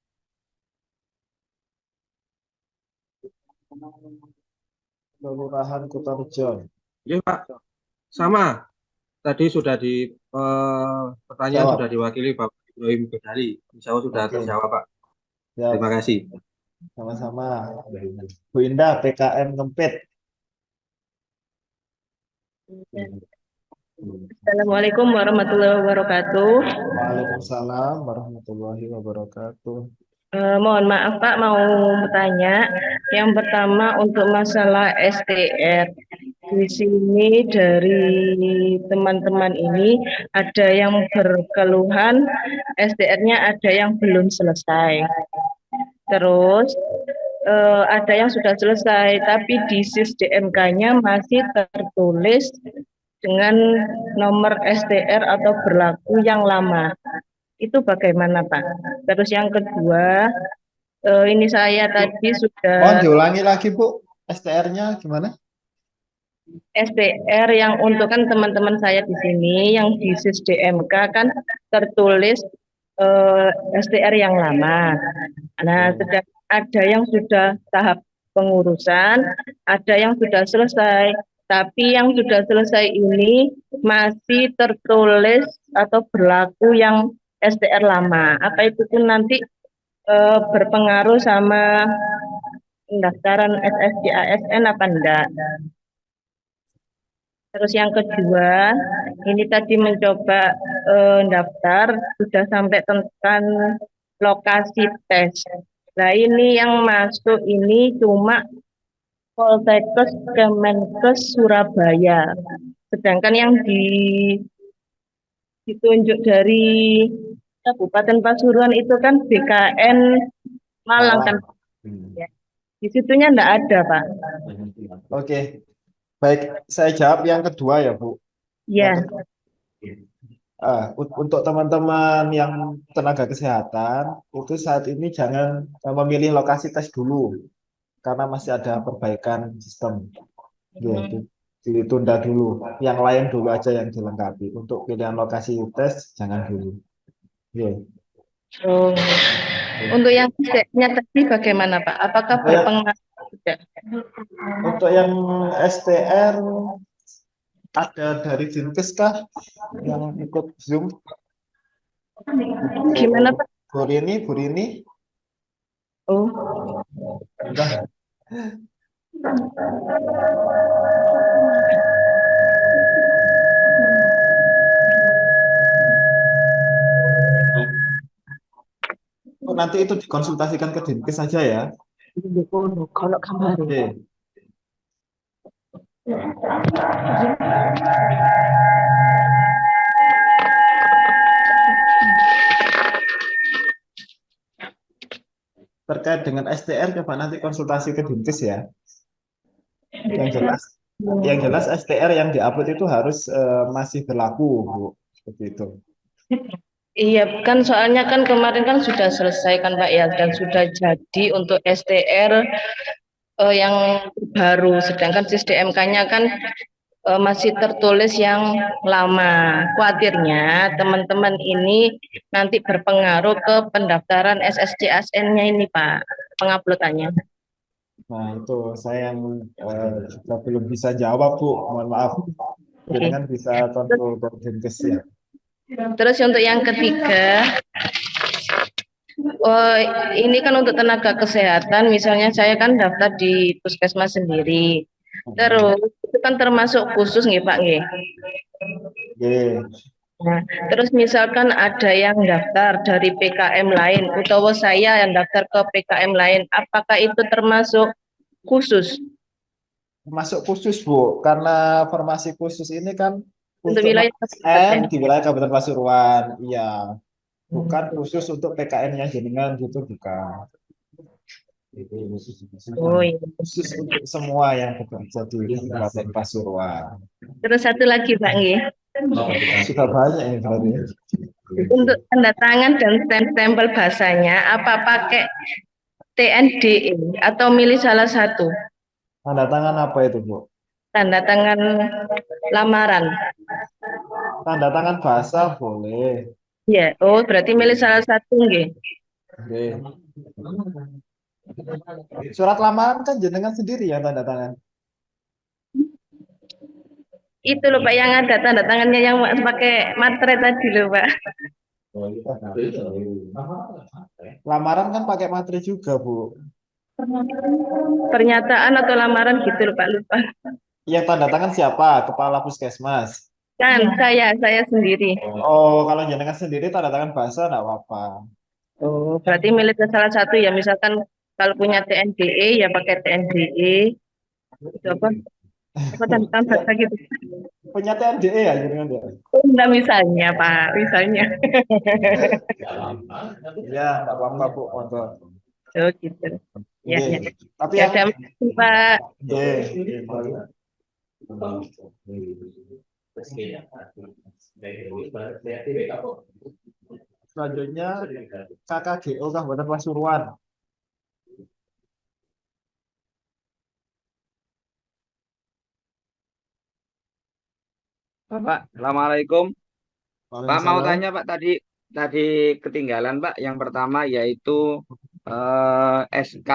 A: Kelurahan Kutorejo.
T: Iya Pak, sama. Tadi sudah pertanyaan sudah diwakili Bapak Ibrahim Bedali. Insya Allah sudah terjawab Pak.
A: Ya.
T: Terima kasih.
A: Sama-sama. Bu Indah, PKM Ngempit.
U: Assalamualaikum warahmatullahi wabarakatuh.
A: Waalaikumsalam warahmatullahi wabarakatuh.
U: Mohon maaf Pak, mau bertanya. Yang pertama untuk masalah STR. Di sini dari teman-teman ini ada yang berkeluhan STR-nya ada yang belum selesai. Terus ada yang sudah selesai, tapi di SIS-DMK-nya masih tertulis dengan nomor STR atau berlaku yang lama. Itu bagaimana Pak? Terus yang kedua, ini saya tadi sudah...
A: Mohon diulangi lagi Bu, STR-nya gimana?
U: STR yang untuk kan teman-teman saya di sini, yang di SIS-DMK kan tertulis STR yang lama. Nah, sedang ada yang sudah tahap pengurusan, ada yang sudah selesai, tapi yang sudah selesai ini masih tertulis atau berlaku yang STR lama. Apa itu pun nanti berpengaruh sama pendaftaran SSCASN apa enggak? Terus yang kedua, ini tadi mencoba daftar, sudah sampai tentang lokasi tes. Nah ini yang masuk ini cuma Poltekkes Kemenkes Surabaya. Sedangkan yang ditunjuk dari Kabupaten Pasuruan itu kan BKN Malang kan. Ya. Di situnya enggak ada Pak.
A: Oke. Baik, saya jawab yang kedua ya Bu.
U: Iya.
A: Untuk teman-teman yang tenaga kesehatan, itu saat ini jangan memilih lokasi tes dulu, karena masih ada perbaikan sistem. Gitu. Ditunda dulu. Yang lain dulu aja yang dilengkapi. Untuk pilihan lokasi tes, jangan dulu. Gitu.
U: Oh. Untuk yang nya tadi bagaimana Pak? Apakah berpengaruh tidak?
A: Untuk yang STR, ada dari Dinkes kah yang ikut Zoom?
U: Gimana Pak?
A: Bu Rini?
U: Oh.
A: Enggak. Oh, nanti itu dikonsultasikan ke Dinkes saja ya.
U: Kalau kemarin.
A: Oke. Terkait dengan STR, coba nanti konsultasi ke Dinkes ya. Yang jelas STR yang diupload itu harus masih berlaku, Bu. Seperti itu.
U: Iya, kan soalnya kan kemarin kan sudah selesai kan Pak ya, dan sudah jadi untuk STR yang baru, sedangkan SDMK-nya kan masih tertulis yang lama. Khawatirnya teman-teman ini nanti berpengaruh ke pendaftaran SSC-ASN-nya ini Pak, penguploadannya.
A: Nah, itu saya yang juga belum bisa jawab, Bu. Mohon maaf. Jangan bisa kontrol ke Dinkes ya.
U: Terus untuk yang ketiga, ini kan untuk tenaga kesehatan, misalnya saya kan daftar di puskesmas sendiri. Terus itu kan termasuk khusus nggih Pak nggih. Nah, terus misalkan ada yang daftar dari PKM lain, utawa saya yang daftar ke PKM lain, apakah itu termasuk khusus?
A: Termasuk khusus, Bu, karena formasi khusus ini kan
U: Untuk
A: untuk
U: wilayah
A: PKM di wilayah Kabupaten Pasuruan, iya. Bukan khusus untuk PKM-nya jenengan gitu, bukan.
U: Oh, iya.
A: Khusus untuk semua yang bekerja di Kabupaten Pasuruan.
U: Terus satu lagi Pak nggih.
A: Sudah banyak ya berarti.
U: Untuk tanda tangan dan stempel bahasanya, apa pakai TNDE atau milih salah satu?
A: Tanda tangan apa itu, Bu?
U: Tanda tangan lamaran.
A: Tanda tangan bahasa boleh.
U: Ya, oh berarti milih salah satu nggih.
A: Oke. Surat lamaran kan jenengan sendiri yang tanda tangan.
U: Itu loh Pak yang ada tanda tangannya yang pakai materai tadi loh Pak.
A: Lamaran kan pakai materai juga, Bu.
U: Pernyataan atau lamaran gitu loh Pak, lupa.
A: Yang tanda tangan siapa? Kepala Puskesmas.
U: Kan saya sendiri.
A: Oh, kalau jenengan sendiri tanda tangan bahasa enggak apa-apa.
U: Oh, berarti milih ke salah satu ya, misalkan kalau punya TNDE ya pakai TNDE. Itu apa? Apa tanda tangan bahasa gitu.
A: Punya TNDE ya jenengan ya?
U: Oh, enggak misalnya Pak, misalnya.
A: Ya, enggak apa-apa, Bu. Monggo.
U: Oh, gitu. Ya, ya.
A: Tapi
U: ya, ada Pak.
A: Selanjutnya KKGO Kabupaten Pasuruan.
C: Pak, assalamualaikum. Pak mau tanya Pak, tadi ketinggalan Pak. Yang pertama yaitu SK,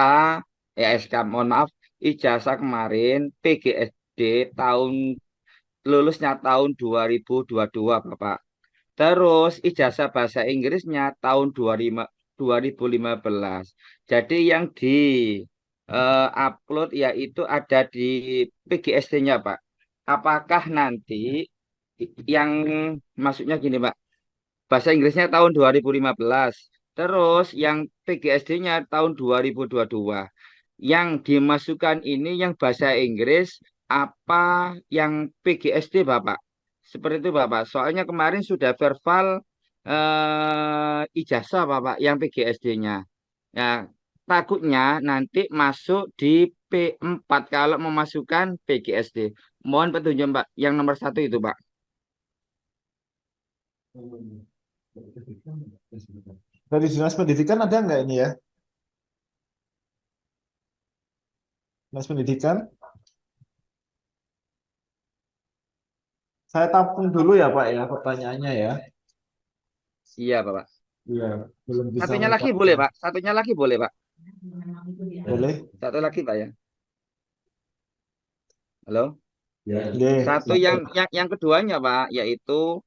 C: mohon maaf, ijazah kemarin PGSD lulusnya tahun 2022 Bapak. Terus ijazah bahasa Inggrisnya tahun 2015. Jadi yang di upload yaitu ada di PGSD-nya Pak. Apakah nanti yang maksudnya gini Pak, bahasa Inggrisnya tahun 2015, terus yang PGSD-nya tahun 2022, yang dimasukkan ini yang bahasa Inggris apa yang PGSD Bapak? Seperti itu Bapak, soalnya kemarin sudah verbal ijazah Bapak yang PGSD-nya. Nah, takutnya nanti masuk di P4 kalau memasukkan PGSD. Mohon petunjuk Pak, yang nomor 1 itu Pak.
A: Dari Dinas Pendidikan ada nggak ini ya? Dinas Pendidikan? Saya tampung dulu ya Pak ya pertanyaannya ya.
C: Iya, Bapak.
A: Iya, belum bisa
C: Satunya lagi boleh,
A: mengucapkan.
C: Pak. Satunya lagi boleh, Pak.
A: Boleh?
C: Satu lagi, Pak ya. Halo?
A: Oke,
C: Satu yang keduanya, Pak, yaitu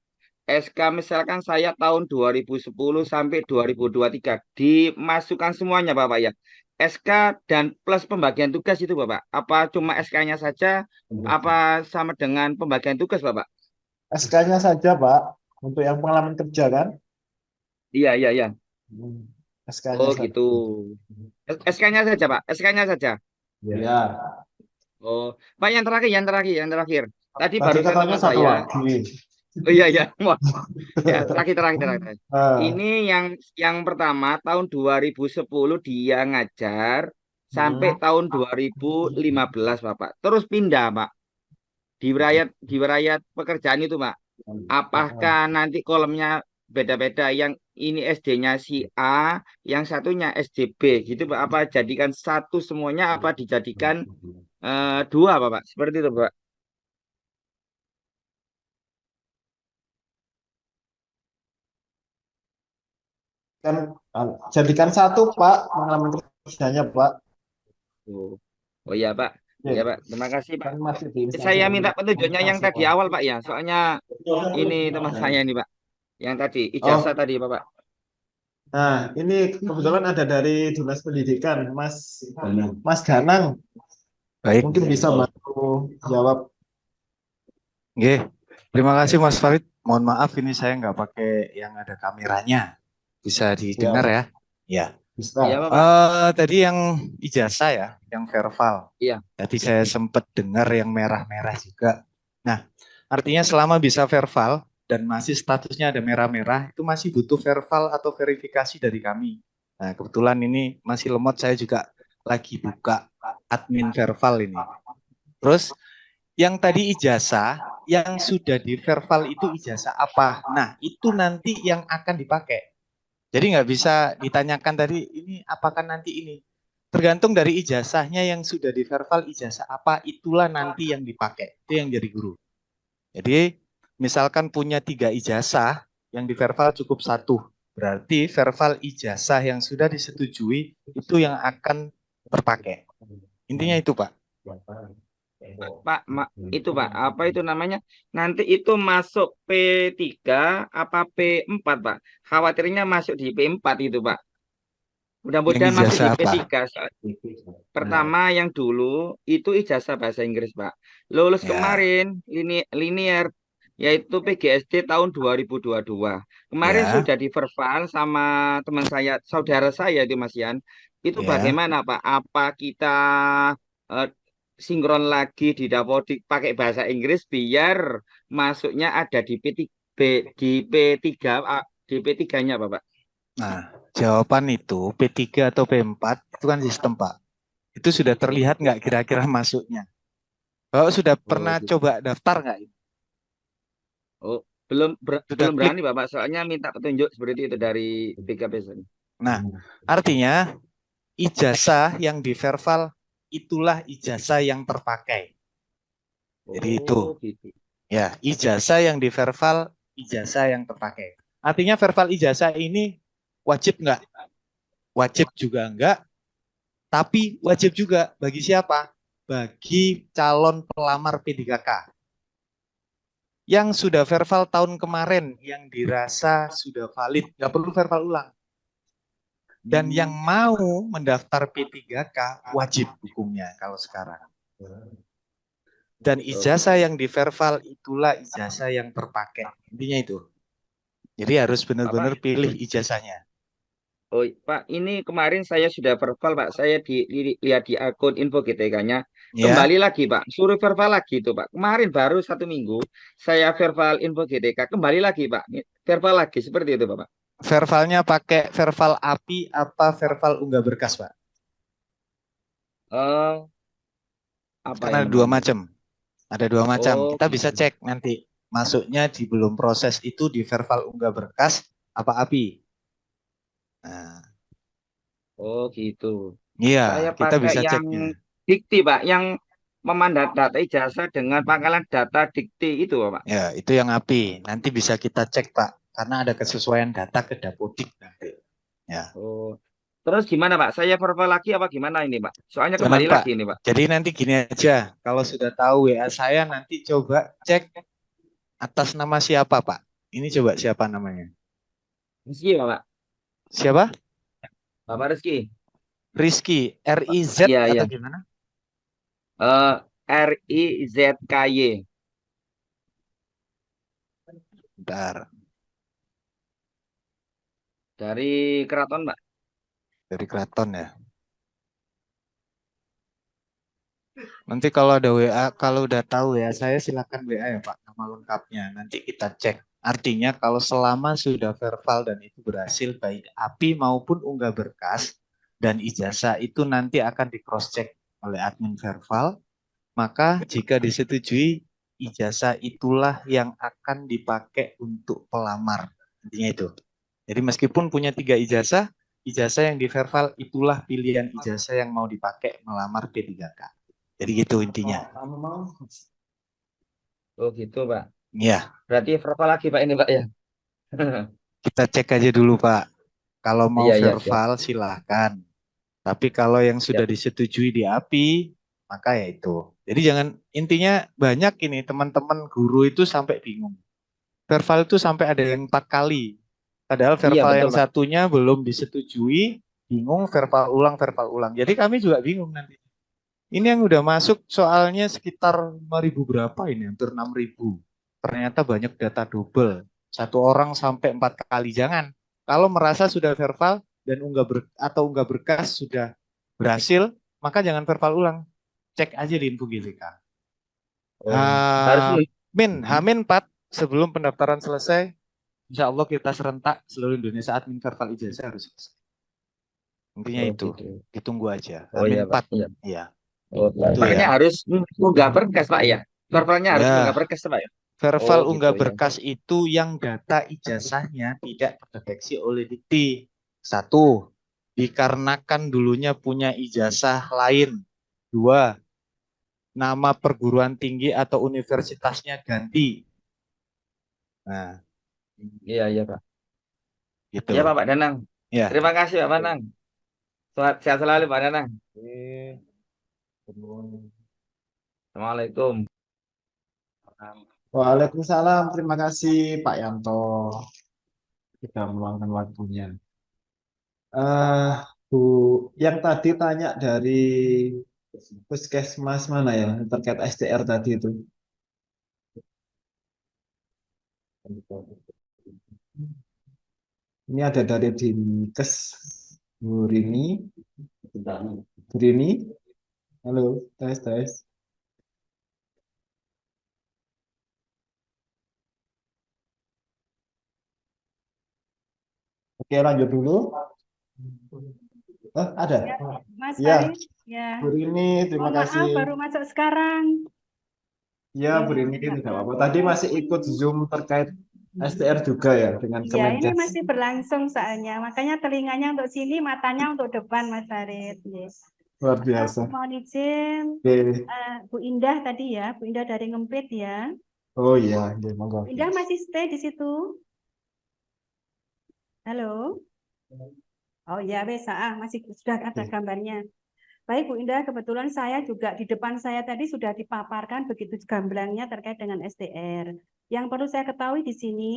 C: SK misalkan saya tahun 2010 sampai 2023 dimasukkan semuanya, Bapak ya. SK dan plus pembagian tugas itu, Bapak. Apa cuma SK-nya saja? Apa sama dengan pembagian tugas, Bapak?
A: SK-nya saja Pak, untuk yang pengalaman kerja kan?
C: Iya, iya, iya.
A: SK-nya
C: Oh,
A: saja.
C: gitu. SK-nya saja, Pak. SK-nya saja.
A: Ya.
C: Oh, Pak, yang terakhir. Tadi
A: Tadi
C: barusan
A: katanya
C: teman
A: satu
C: saya.
A: lagi.
C: Oh iya, iya. Wah. Ya, terakhir.
A: Ah,
C: Ini yang pertama tahun 2010 dia ngajar sampai tahun 2015, Bapak. Terus pindah, Pak. Di wilayah pekerjaan itu, Pak. Apakah nanti kolomnya beda-beda? Yang ini SD-nya si A, yang satunya SD B, gitu, Pak. Apa jadikan satu semuanya? Apa dijadikan dua, Bapak? Seperti itu, Pak.
A: kan jadikan satu Pak pengalaman kerjanya Pak.
C: Oh, oh iya, Pak.
A: Oke,
C: Ya, Pak. Terima kasih, Pak.
A: kan masih di instansi
C: Saya minta petunjuknya yang
A: komunikasi
C: tadi
A: Pak.
C: awal, Pak ya. Soalnya ini teman saya ini, Pak. Yang tadi
A: Oh,
C: ijazah tadi, Bapak.
A: nah ini kebetulan ada dari Dinas Pendidikan, Mas Danang.
E: Baik.
A: Mungkin bisa bantu jawab.
E: Oke, terima kasih Mas Farid. Mohon maaf ini saya nggak pakai yang ada kameranya. Bisa didengar ya? Ya.
A: Bisa.
C: Iya, Bapak.
E: Tadi yang ijazah ya, yang verbal.
C: Iya.
E: Tadi saya sempat dengar yang merah-merah juga. Nah, artinya selama bisa verbal dan masih statusnya ada merah-merah, itu masih butuh verbal atau verifikasi dari kami. Nah, kebetulan ini masih lemot, saya juga lagi buka admin verbal ini. Terus, yang tadi ijazah, yang sudah di verbal itu ijazah apa? Nah, itu nanti yang akan dipakai. Jadi nggak bisa ditanyakan tadi, ini apakah nanti ini? Tergantung dari ijazahnya yang sudah di verbal, ijazah apa, itulah nanti yang dipakai. Itu yang jadi guru. Jadi, misalkan punya 3 ijazah, yang di verbal cukup 1. Berarti verbal ijazah yang sudah disetujui, itu yang akan terpakai. Intinya itu, Pak.
C: Pak, itu Pak, apa itu namanya? Nanti itu masuk P3 apa P4, Pak? Khawatirnya masuk di P4 itu, Pak. Mudah-mudahan
E: Yang
C: masuk di
E: ijazah apa?
C: P3. Pertama yang dulu itu ijazah bahasa Inggris, Pak. Lulus
E: Ya.
C: kemarin linear yaitu PGSD tahun 2022. Kemarin
E: Ya.
C: sudah di verbal sama teman saya, saudara saya itu Mas Yan. Itu
E: Ya.
C: bagaimana, Pak? Apa kita sinkron lagi di Dapodik pakai bahasa Inggris biar masuknya ada di P3 di P3-nya, Pak.
E: Nah, jawaban itu P3 atau P4 itu kan sistem, Pak. Itu sudah terlihat nggak kira-kira masuknya? Kalau sudah pernah coba daftar nggak?
C: Oh, belum
E: Sudah
C: berani, Bapak. Soalnya minta petunjuk seperti itu dari BKP.
E: Nah, artinya ijazah yang di verbal itulah ijazah yang terpakai. Jadi itu.
C: Gitu.
E: Ya, ijazah yang di verbal, ijazah yang terpakai. Artinya verbal ijazah ini wajib nggak? Wajib juga enggak. Tapi wajib juga bagi siapa? Bagi calon pelamar P3K. Yang sudah verbal tahun kemarin, yang dirasa sudah valid, nggak perlu verbal ulang. Dan yang mau mendaftar P3K wajib hukumnya kalau sekarang. Dan ijazah yang di verbal itulah ijazah yang terpakai. Intinya itu. Jadi harus benar-benar pilih ijazahnya.
C: Oh, Pak, ini kemarin saya sudah verbal, Pak. Saya lihat di akun info GTK-nya.
E: Ya.
C: Kembali lagi, Pak. Suruh verbal lagi itu, Pak. Kemarin baru 1 minggu saya verbal info GTK. Kembali lagi, Pak. Verbal lagi seperti itu, Pak.
E: Verbalnya pakai verbal API apa verbal unggah berkas, Pak?
C: Apa
E: Karena ada 2 macam. Ada 2 macam. Kita bisa cek nanti. masuknya di belum proses itu di verbal unggah berkas apa API? Nah,
C: Oh gitu.
E: iya,
C: Saya
E: kita
C: pakai
E: bisa
C: yang
E: ceknya.
C: dikti, Pak, yang memandai data ijazah dengan pangkalan data dikti itu, Pak.
E: Ya, itu yang API. Nanti bisa kita cek, Pak, karena ada kesesuaian data ke Dapodik nanti. Ya.
C: Oh. Terus gimana, Pak? Saya verbal lagi apa gimana ini, Pak? Soalnya
E: Jangan,
C: kembali
E: Pak.
C: lagi ini, Pak.
E: Jadi nanti gini aja, kalau sudah tahu WA saya nanti coba cek atas nama siapa, Pak. Ini coba siapa namanya?
C: Rizky, Pak.
E: Siapa?
C: Bapak Rizky.
E: Rizky, RIZ
C: Iya, iya.
E: atau gimana?
C: RIZKY.
E: Bentar.
C: Dari Keraton, Pak.
E: Dari Keraton ya. Nanti kalau ada WA, kalau udah tahu ya, saya silakan WA ya Pak, nama lengkapnya. Nanti kita cek. Artinya kalau selama sudah verbal dan itu berhasil baik API maupun unggah berkas dan ijazah itu nanti akan di cross check oleh admin verbal, maka jika disetujui ijazah itulah yang akan dipakai untuk pelamar. Intinya itu. Jadi meskipun punya 3 ijazah, ijazah yang di verbal itulah pilihan ijazah yang mau dipakai melamar P3K. Jadi gitu intinya.
C: Oh gitu, Pak.
E: Iya.
C: Berarti verbal lagi, Pak, ini, Pak, ya.
E: Kita cek aja dulu, Pak. Kalau mau
C: Iya, iya,
E: verbal silahkan. Tapi kalau yang sudah disetujui di API, maka ya itu. Jadi jangan, intinya banyak ini teman-teman guru itu sampai bingung. Verbal itu sampai ada yang 4 kali. Padahal verbal
C: betul,
E: yang
C: Pak.
E: satunya belum disetujui, bingung verbal ulang. Jadi kami juga bingung nanti. Ini yang udah masuk soalnya sekitar 5.000 berapa ini, hampir 6.000. Ternyata banyak data double. 1 orang sampai 4 kali. Jangan. Kalau merasa sudah verbal dan unggah berkas sudah berhasil, maka jangan verbal ulang. Cek aja di info GTK. H-4 sebelum pendaftaran selesai, insya Allah kita serentak seluruh Indonesia admin verbal ijazah harus selesai. Intinya itu,
C: gitu.
E: ditunggu aja.
C: Oh iya,
E: H-4.
C: Pak. Iya.
E: Iya.
C: Oh,
E: Itu
C: verbalnya
E: ya.
C: harus unggah berkas, Pak, ya. Verbalnya harus
E: Ya.
C: unggah berkas, Pak, ya.
E: Verbal
C: Oh,
E: unggah
C: gitu, ya.
E: berkas itu yang data ijazahnya tidak terdeteksi oleh dikti. 1, dikarenakan dulunya punya ijazah lain. 2, nama perguruan tinggi atau universitasnya ganti. Nah,
C: Iya, iya, Pak.
E: gitu.
C: Iya, Pak Danang.
E: Ya.
C: Terima kasih, Pak Danang. Sehat selalu, Pak Danang. Assalamualaikum.
A: Waalaikumsalam. Terima kasih Pak Yanto sudah meluangkan waktunya. Bu, yang tadi tanya dari Puskesmas mana ya terkait SDR tadi itu? Ini ada dari Dinkes Bu Rini. Bu Rini. Halo, tes. Oke, lanjut dulu. Ada?
F: Ya, Mas
A: Ya,
F: Farid, ya.
A: Bu Rini, terima
F: Maaf,
A: kasih.
F: baru masuk sekarang.
A: Ya, Bu Rini, tidak apa-apa. Tadi masih ikut Zoom terkait SDR juga ya dengan
F: Iya, ini
A: Kemenkes.
F: masih berlangsung soalnya. Makanya telinganya untuk sini, matanya untuk depan, Mas Farid. Yes.
A: Luar biasa.
F: Mohon izin,
A: Oke.
F: Bu Indah tadi ya, Bu Indah dari Ngempit ya.
A: Oh iya, monggo.
F: Bu Indah masih stay di situ. Halo. Oh ya, masih sudah ada gambarnya. Baik Bu Indah, kebetulan saya juga di depan saya tadi sudah dipaparkan begitu gamblangnya terkait dengan SDR. Yang perlu saya ketahui di sini,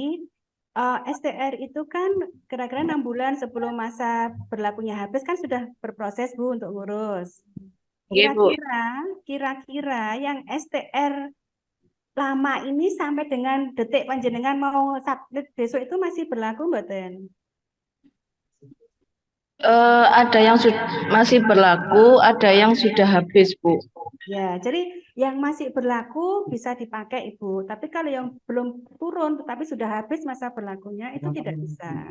F: SDR itu kan kira-kira 6 bulan sebelum masa berlakunya habis kan sudah berproses Bu untuk ngurus.
U: Iya, Bu.
F: Kira-kira yang SDR lama ini sampai dengan detik panjenengan mau submit besok itu masih berlaku mboten?
U: Ada yang masih berlaku, ada yang sudah habis, Bu.
F: Ya, jadi yang masih berlaku bisa dipakai Ibu. Tapi kalau yang belum turun tetapi sudah habis masa berlakunya itu tidak bisa.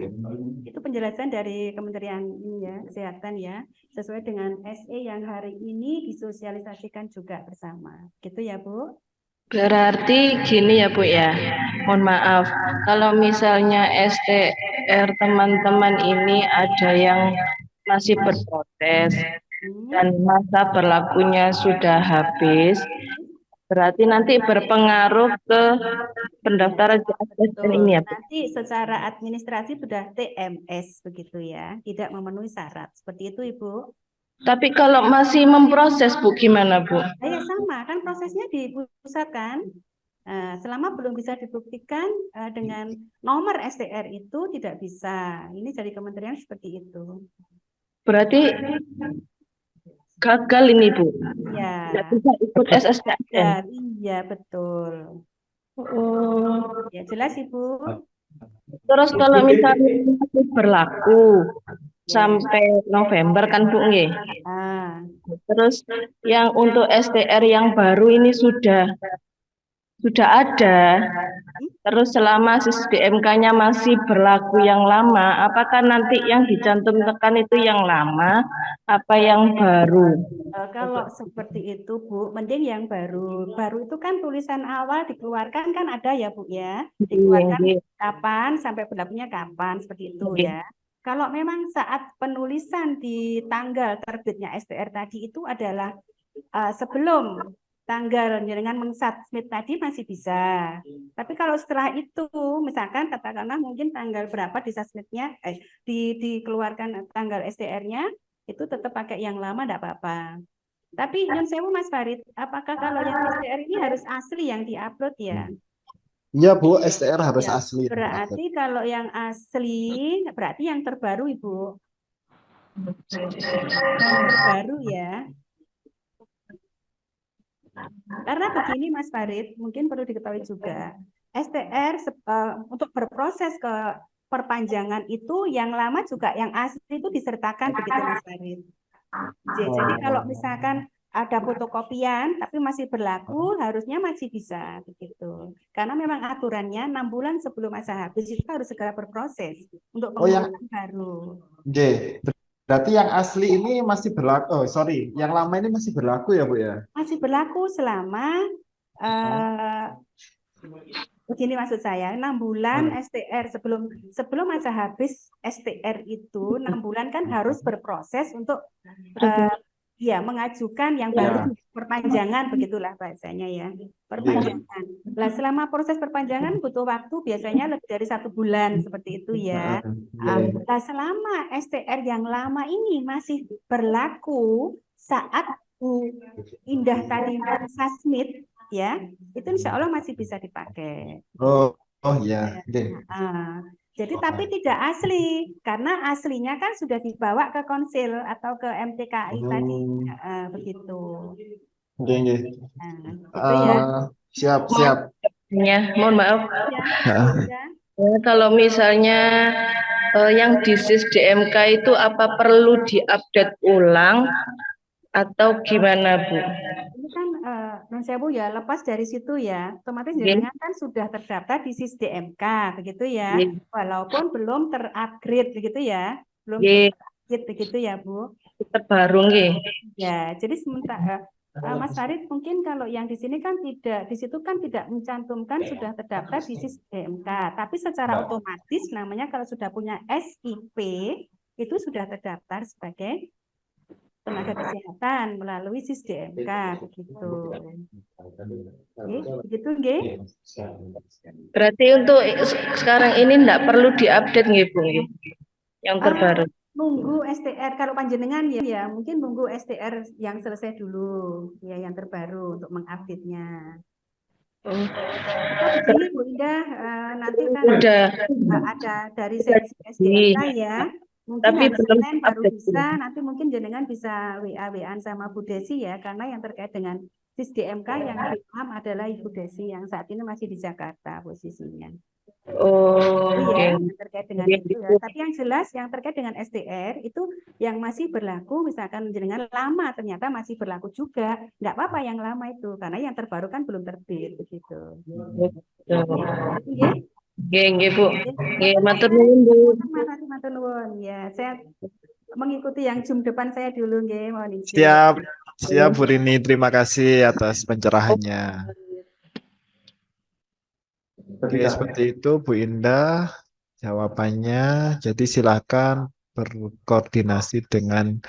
F: Itu penjelasan dari Kementerian ini ya, Kesehatan ya, sesuai dengan SE yang hari ini disosialisasikan juga bersama. Gitu ya, Bu.
U: Berarti gini ya Bu ya, mohon maaf, kalau misalnya STR teman-teman ini ada yang masih berproses dan masa berlakunya sudah habis, berarti nanti berpengaruh ke pendaftaran JSN ini ya Bu?
F: Nanti secara administrasi sudah TMS begitu ya, tidak memenuhi syarat. Seperti itu Ibu.
U: Tapi kalau masih memproses Bu, gimana Bu?
F: Ya sama, kan prosesnya di pusat kan. Selama belum bisa dibuktikan dengan nomor STR itu tidak bisa. Ini dari kementerian seperti itu.
U: Berarti gagal ini Bu?
F: Ya.
U: Tidak bisa ikut SSKN?
F: Iya betul. Ya jelas Ibu.
U: Terus kalau misalnya masih berlaku sampai November kan Bu nggih? Terus yang untuk STR yang baru ini sudah ada, terus selama SISDMK-nya masih berlaku yang lama, apakah nanti yang dicantumkan itu yang lama, apa yang baru?
F: Kalau seperti itu Bu, mending yang baru. Baru itu kan tulisan awal dikeluarkan kan ada ya Bu ya, dikeluarkan kapan sampai berlakunya kapan, seperti itu ya. Kalau memang saat penulisan di tanggal terbitnya STR tadi itu adalah sebelum tanggal dengan mengsubmit tadi masih bisa. Tapi kalau setelah itu, misalkan katakanlah mungkin tanggal berapa disubmitnya, dikeluarkan tanggal STR-nya, itu tetap pakai yang lama enggak apa-apa. Tapi nyun sewu Mas Farid, apakah kalau yang STR ini harus asli yang diupload ya?
A: Iya Bu, STR harus
F: Ya,
A: asli.
F: berarti kalau yang asli, berarti yang terbaru Ibu. Terbaru ya. Karena begini Mas Farid, mungkin perlu diketahui juga, STR untuk berproses ke perpanjangan itu yang lama juga yang asli itu disertakan begitu Mas Farid. Jadi kalau misalkan ada fotokopian tapi masih berlaku, harusnya masih bisa begitu. Karena memang aturannya 6 bulan sebelum masa habis itu harus segera berproses untuk pengurusan baru.
A: Berarti yang asli ini masih berlaku. Yang lama ini masih berlaku ya Bu ya?
F: Masih berlaku selama begini maksud saya, 6 bulan STR sebelum masa habis STR itu 6 bulan kan harus berproses untuk mengajukan yang baru, perpanjangan begitulah bahasanya ya, perpanjangan. Nah, selama proses perpanjangan butuh waktu biasanya lebih dari 1 bulan seperti itu ya. Nah, selama STR yang lama ini masih berlaku saat Indah tadi submit ya, itu insya Allah masih bisa dipakai.
A: Ya.
F: Jadi tapi tidak asli, karena aslinya kan sudah dibawa ke konsil atau ke MTKI tadi, begitu.
A: Siap.
U: Ya, mohon maaf. Kalau misalnya yang di SISDMK itu apa perlu diupdate ulang atau gimana Bu?
F: Ini kan non sewu ya, lepas dari situ ya, otomatis jenengan kan sudah terdaftar di SISDMK begitu ya, walaupun belum terupgrade begitu ya, belum terupgrade begitu ya Bu.
U: Terbaru nggih.
F: Ya, jadi sementara Mas Farid mungkin kalau yang di sini kan tidak, di situ kan tidak mencantumkan sudah terdaftar di SISDMK, tapi secara otomatis namanya kalau sudah punya SIP itu sudah terdaftar sebagai tenaga kesehatan melalui SISDMK begitu. Begitu nggih?
U: Berarti untuk sekarang ini enggak perlu diupdate nggih Bu yang terbaru.
F: Nunggu STR kalau panjenengan ya mungkin nunggu STR yang selesai dulu ya yang terbaru untuk mengupdate-nya. Begini Bu Indah, nanti kan ada dari seksi SDMK ya. Mungkin hari Senin baru bisa, nanti mungkin jenengan bisa WA-WA sama Bu Desi ya, karena yang terkait dengan SISDMK yang paham adalah Ibu Desi yang saat ini masih di Jakarta posisinya. Yang terkait dengan itu ya. Tapi yang jelas yang terkait dengan STR itu yang masih berlaku, misalkan jenengan lama ternyata masih berlaku juga, nggak apa-apa yang lama itu, karena yang terbaru kan belum terbit begitu.
U: Nggih Bu. Nggih, matur nuwun Bu.
F: Matur nuwun. Ya, saya mengikuti yang Zoom depan saya dulu nggih, mohon izin.
A: Siap Bu Rini, terima kasih atas pencerahannya. Oke, seperti itu Bu Indah jawabannya. Jadi silakan berkoordinasi dengan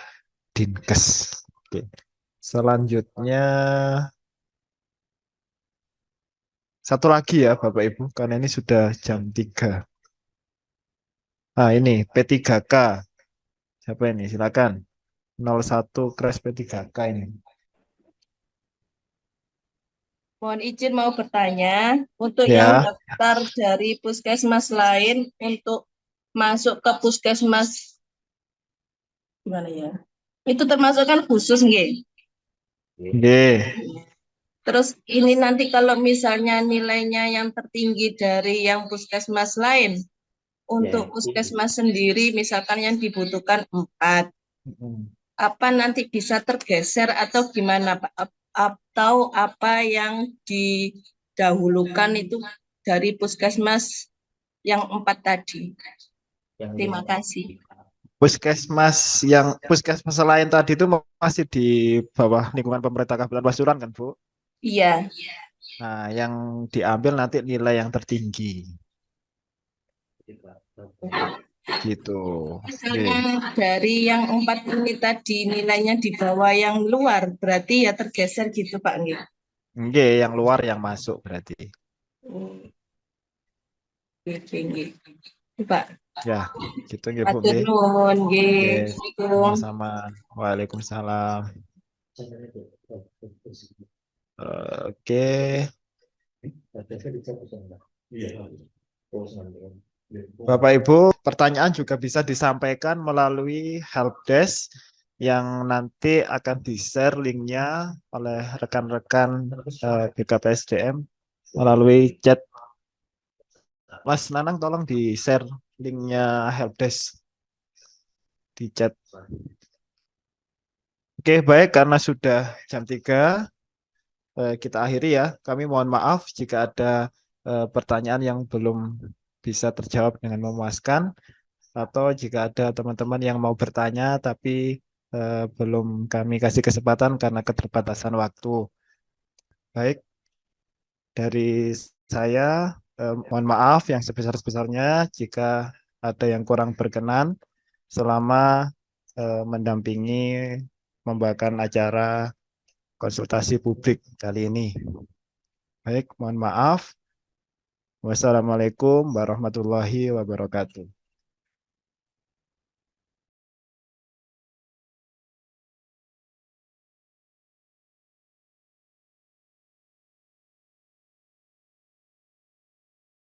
A: Dinkes. Oke. Selanjutnya satu lagi ya Bapak Ibu, karena ini sudah jam 3. Nah ini P3K. Siapa ini? Silakan. 01 Crash P3K ini.
U: Mohon izin mau bertanya, untuk
A: Ya.
U: yang daftar dari puskesmas lain untuk masuk ke puskesmas gimana ya? Itu termasuk kan khusus nggih?
A: Nggih.
U: Terus ini nanti kalau misalnya nilainya yang tertinggi dari yang puskesmas lain, untuk puskesmas sendiri misalkan yang dibutuhkan 4, apa nanti bisa tergeser atau gimana Pak? Atau apa yang didahulukan itu dari puskesmas yang 4 tadi? Terima kasih.
A: Puskesmas lain tadi itu masih di bawah lingkungan pemerintah Kabupaten Pasuruan kan Bu?
U: Iya.
A: Nah, yang diambil nanti nilai yang tertinggi. Gitu.
U: Misalnya dari yang 4 ini tadi nilainya di bawah yang luar, berarti ya tergeser gitu Pak nggih.
A: Nggih, yang luar yang masuk berarti.
U: Nggih. Pak.
A: Ya, gitu nggih Bu.
U: Matur nuwun nggih.
A: Sama-sama. Waalaikumsalam. Oke. Bapak Ibu, pertanyaan juga bisa disampaikan melalui helpdesk yang nanti akan di-share linknya oleh rekan-rekan BKPSDM melalui chat. Mas Nanang tolong di-share linknya helpdesk di chat. Oke, baik, karena sudah jam 3 kita akhiri ya. Kami mohon maaf jika ada pertanyaan yang belum bisa terjawab dengan memuaskan, atau jika ada teman-teman yang mau bertanya tapi belum kami kasih kesempatan karena keterbatasan waktu. Baik, dari saya mohon maaf yang sebesar-besarnya jika ada yang kurang berkenan selama mendampingi membawakan acara konsultasi publik kali ini. Baik, mohon maaf. Wassalamualaikum warahmatullahi wabarakatuh.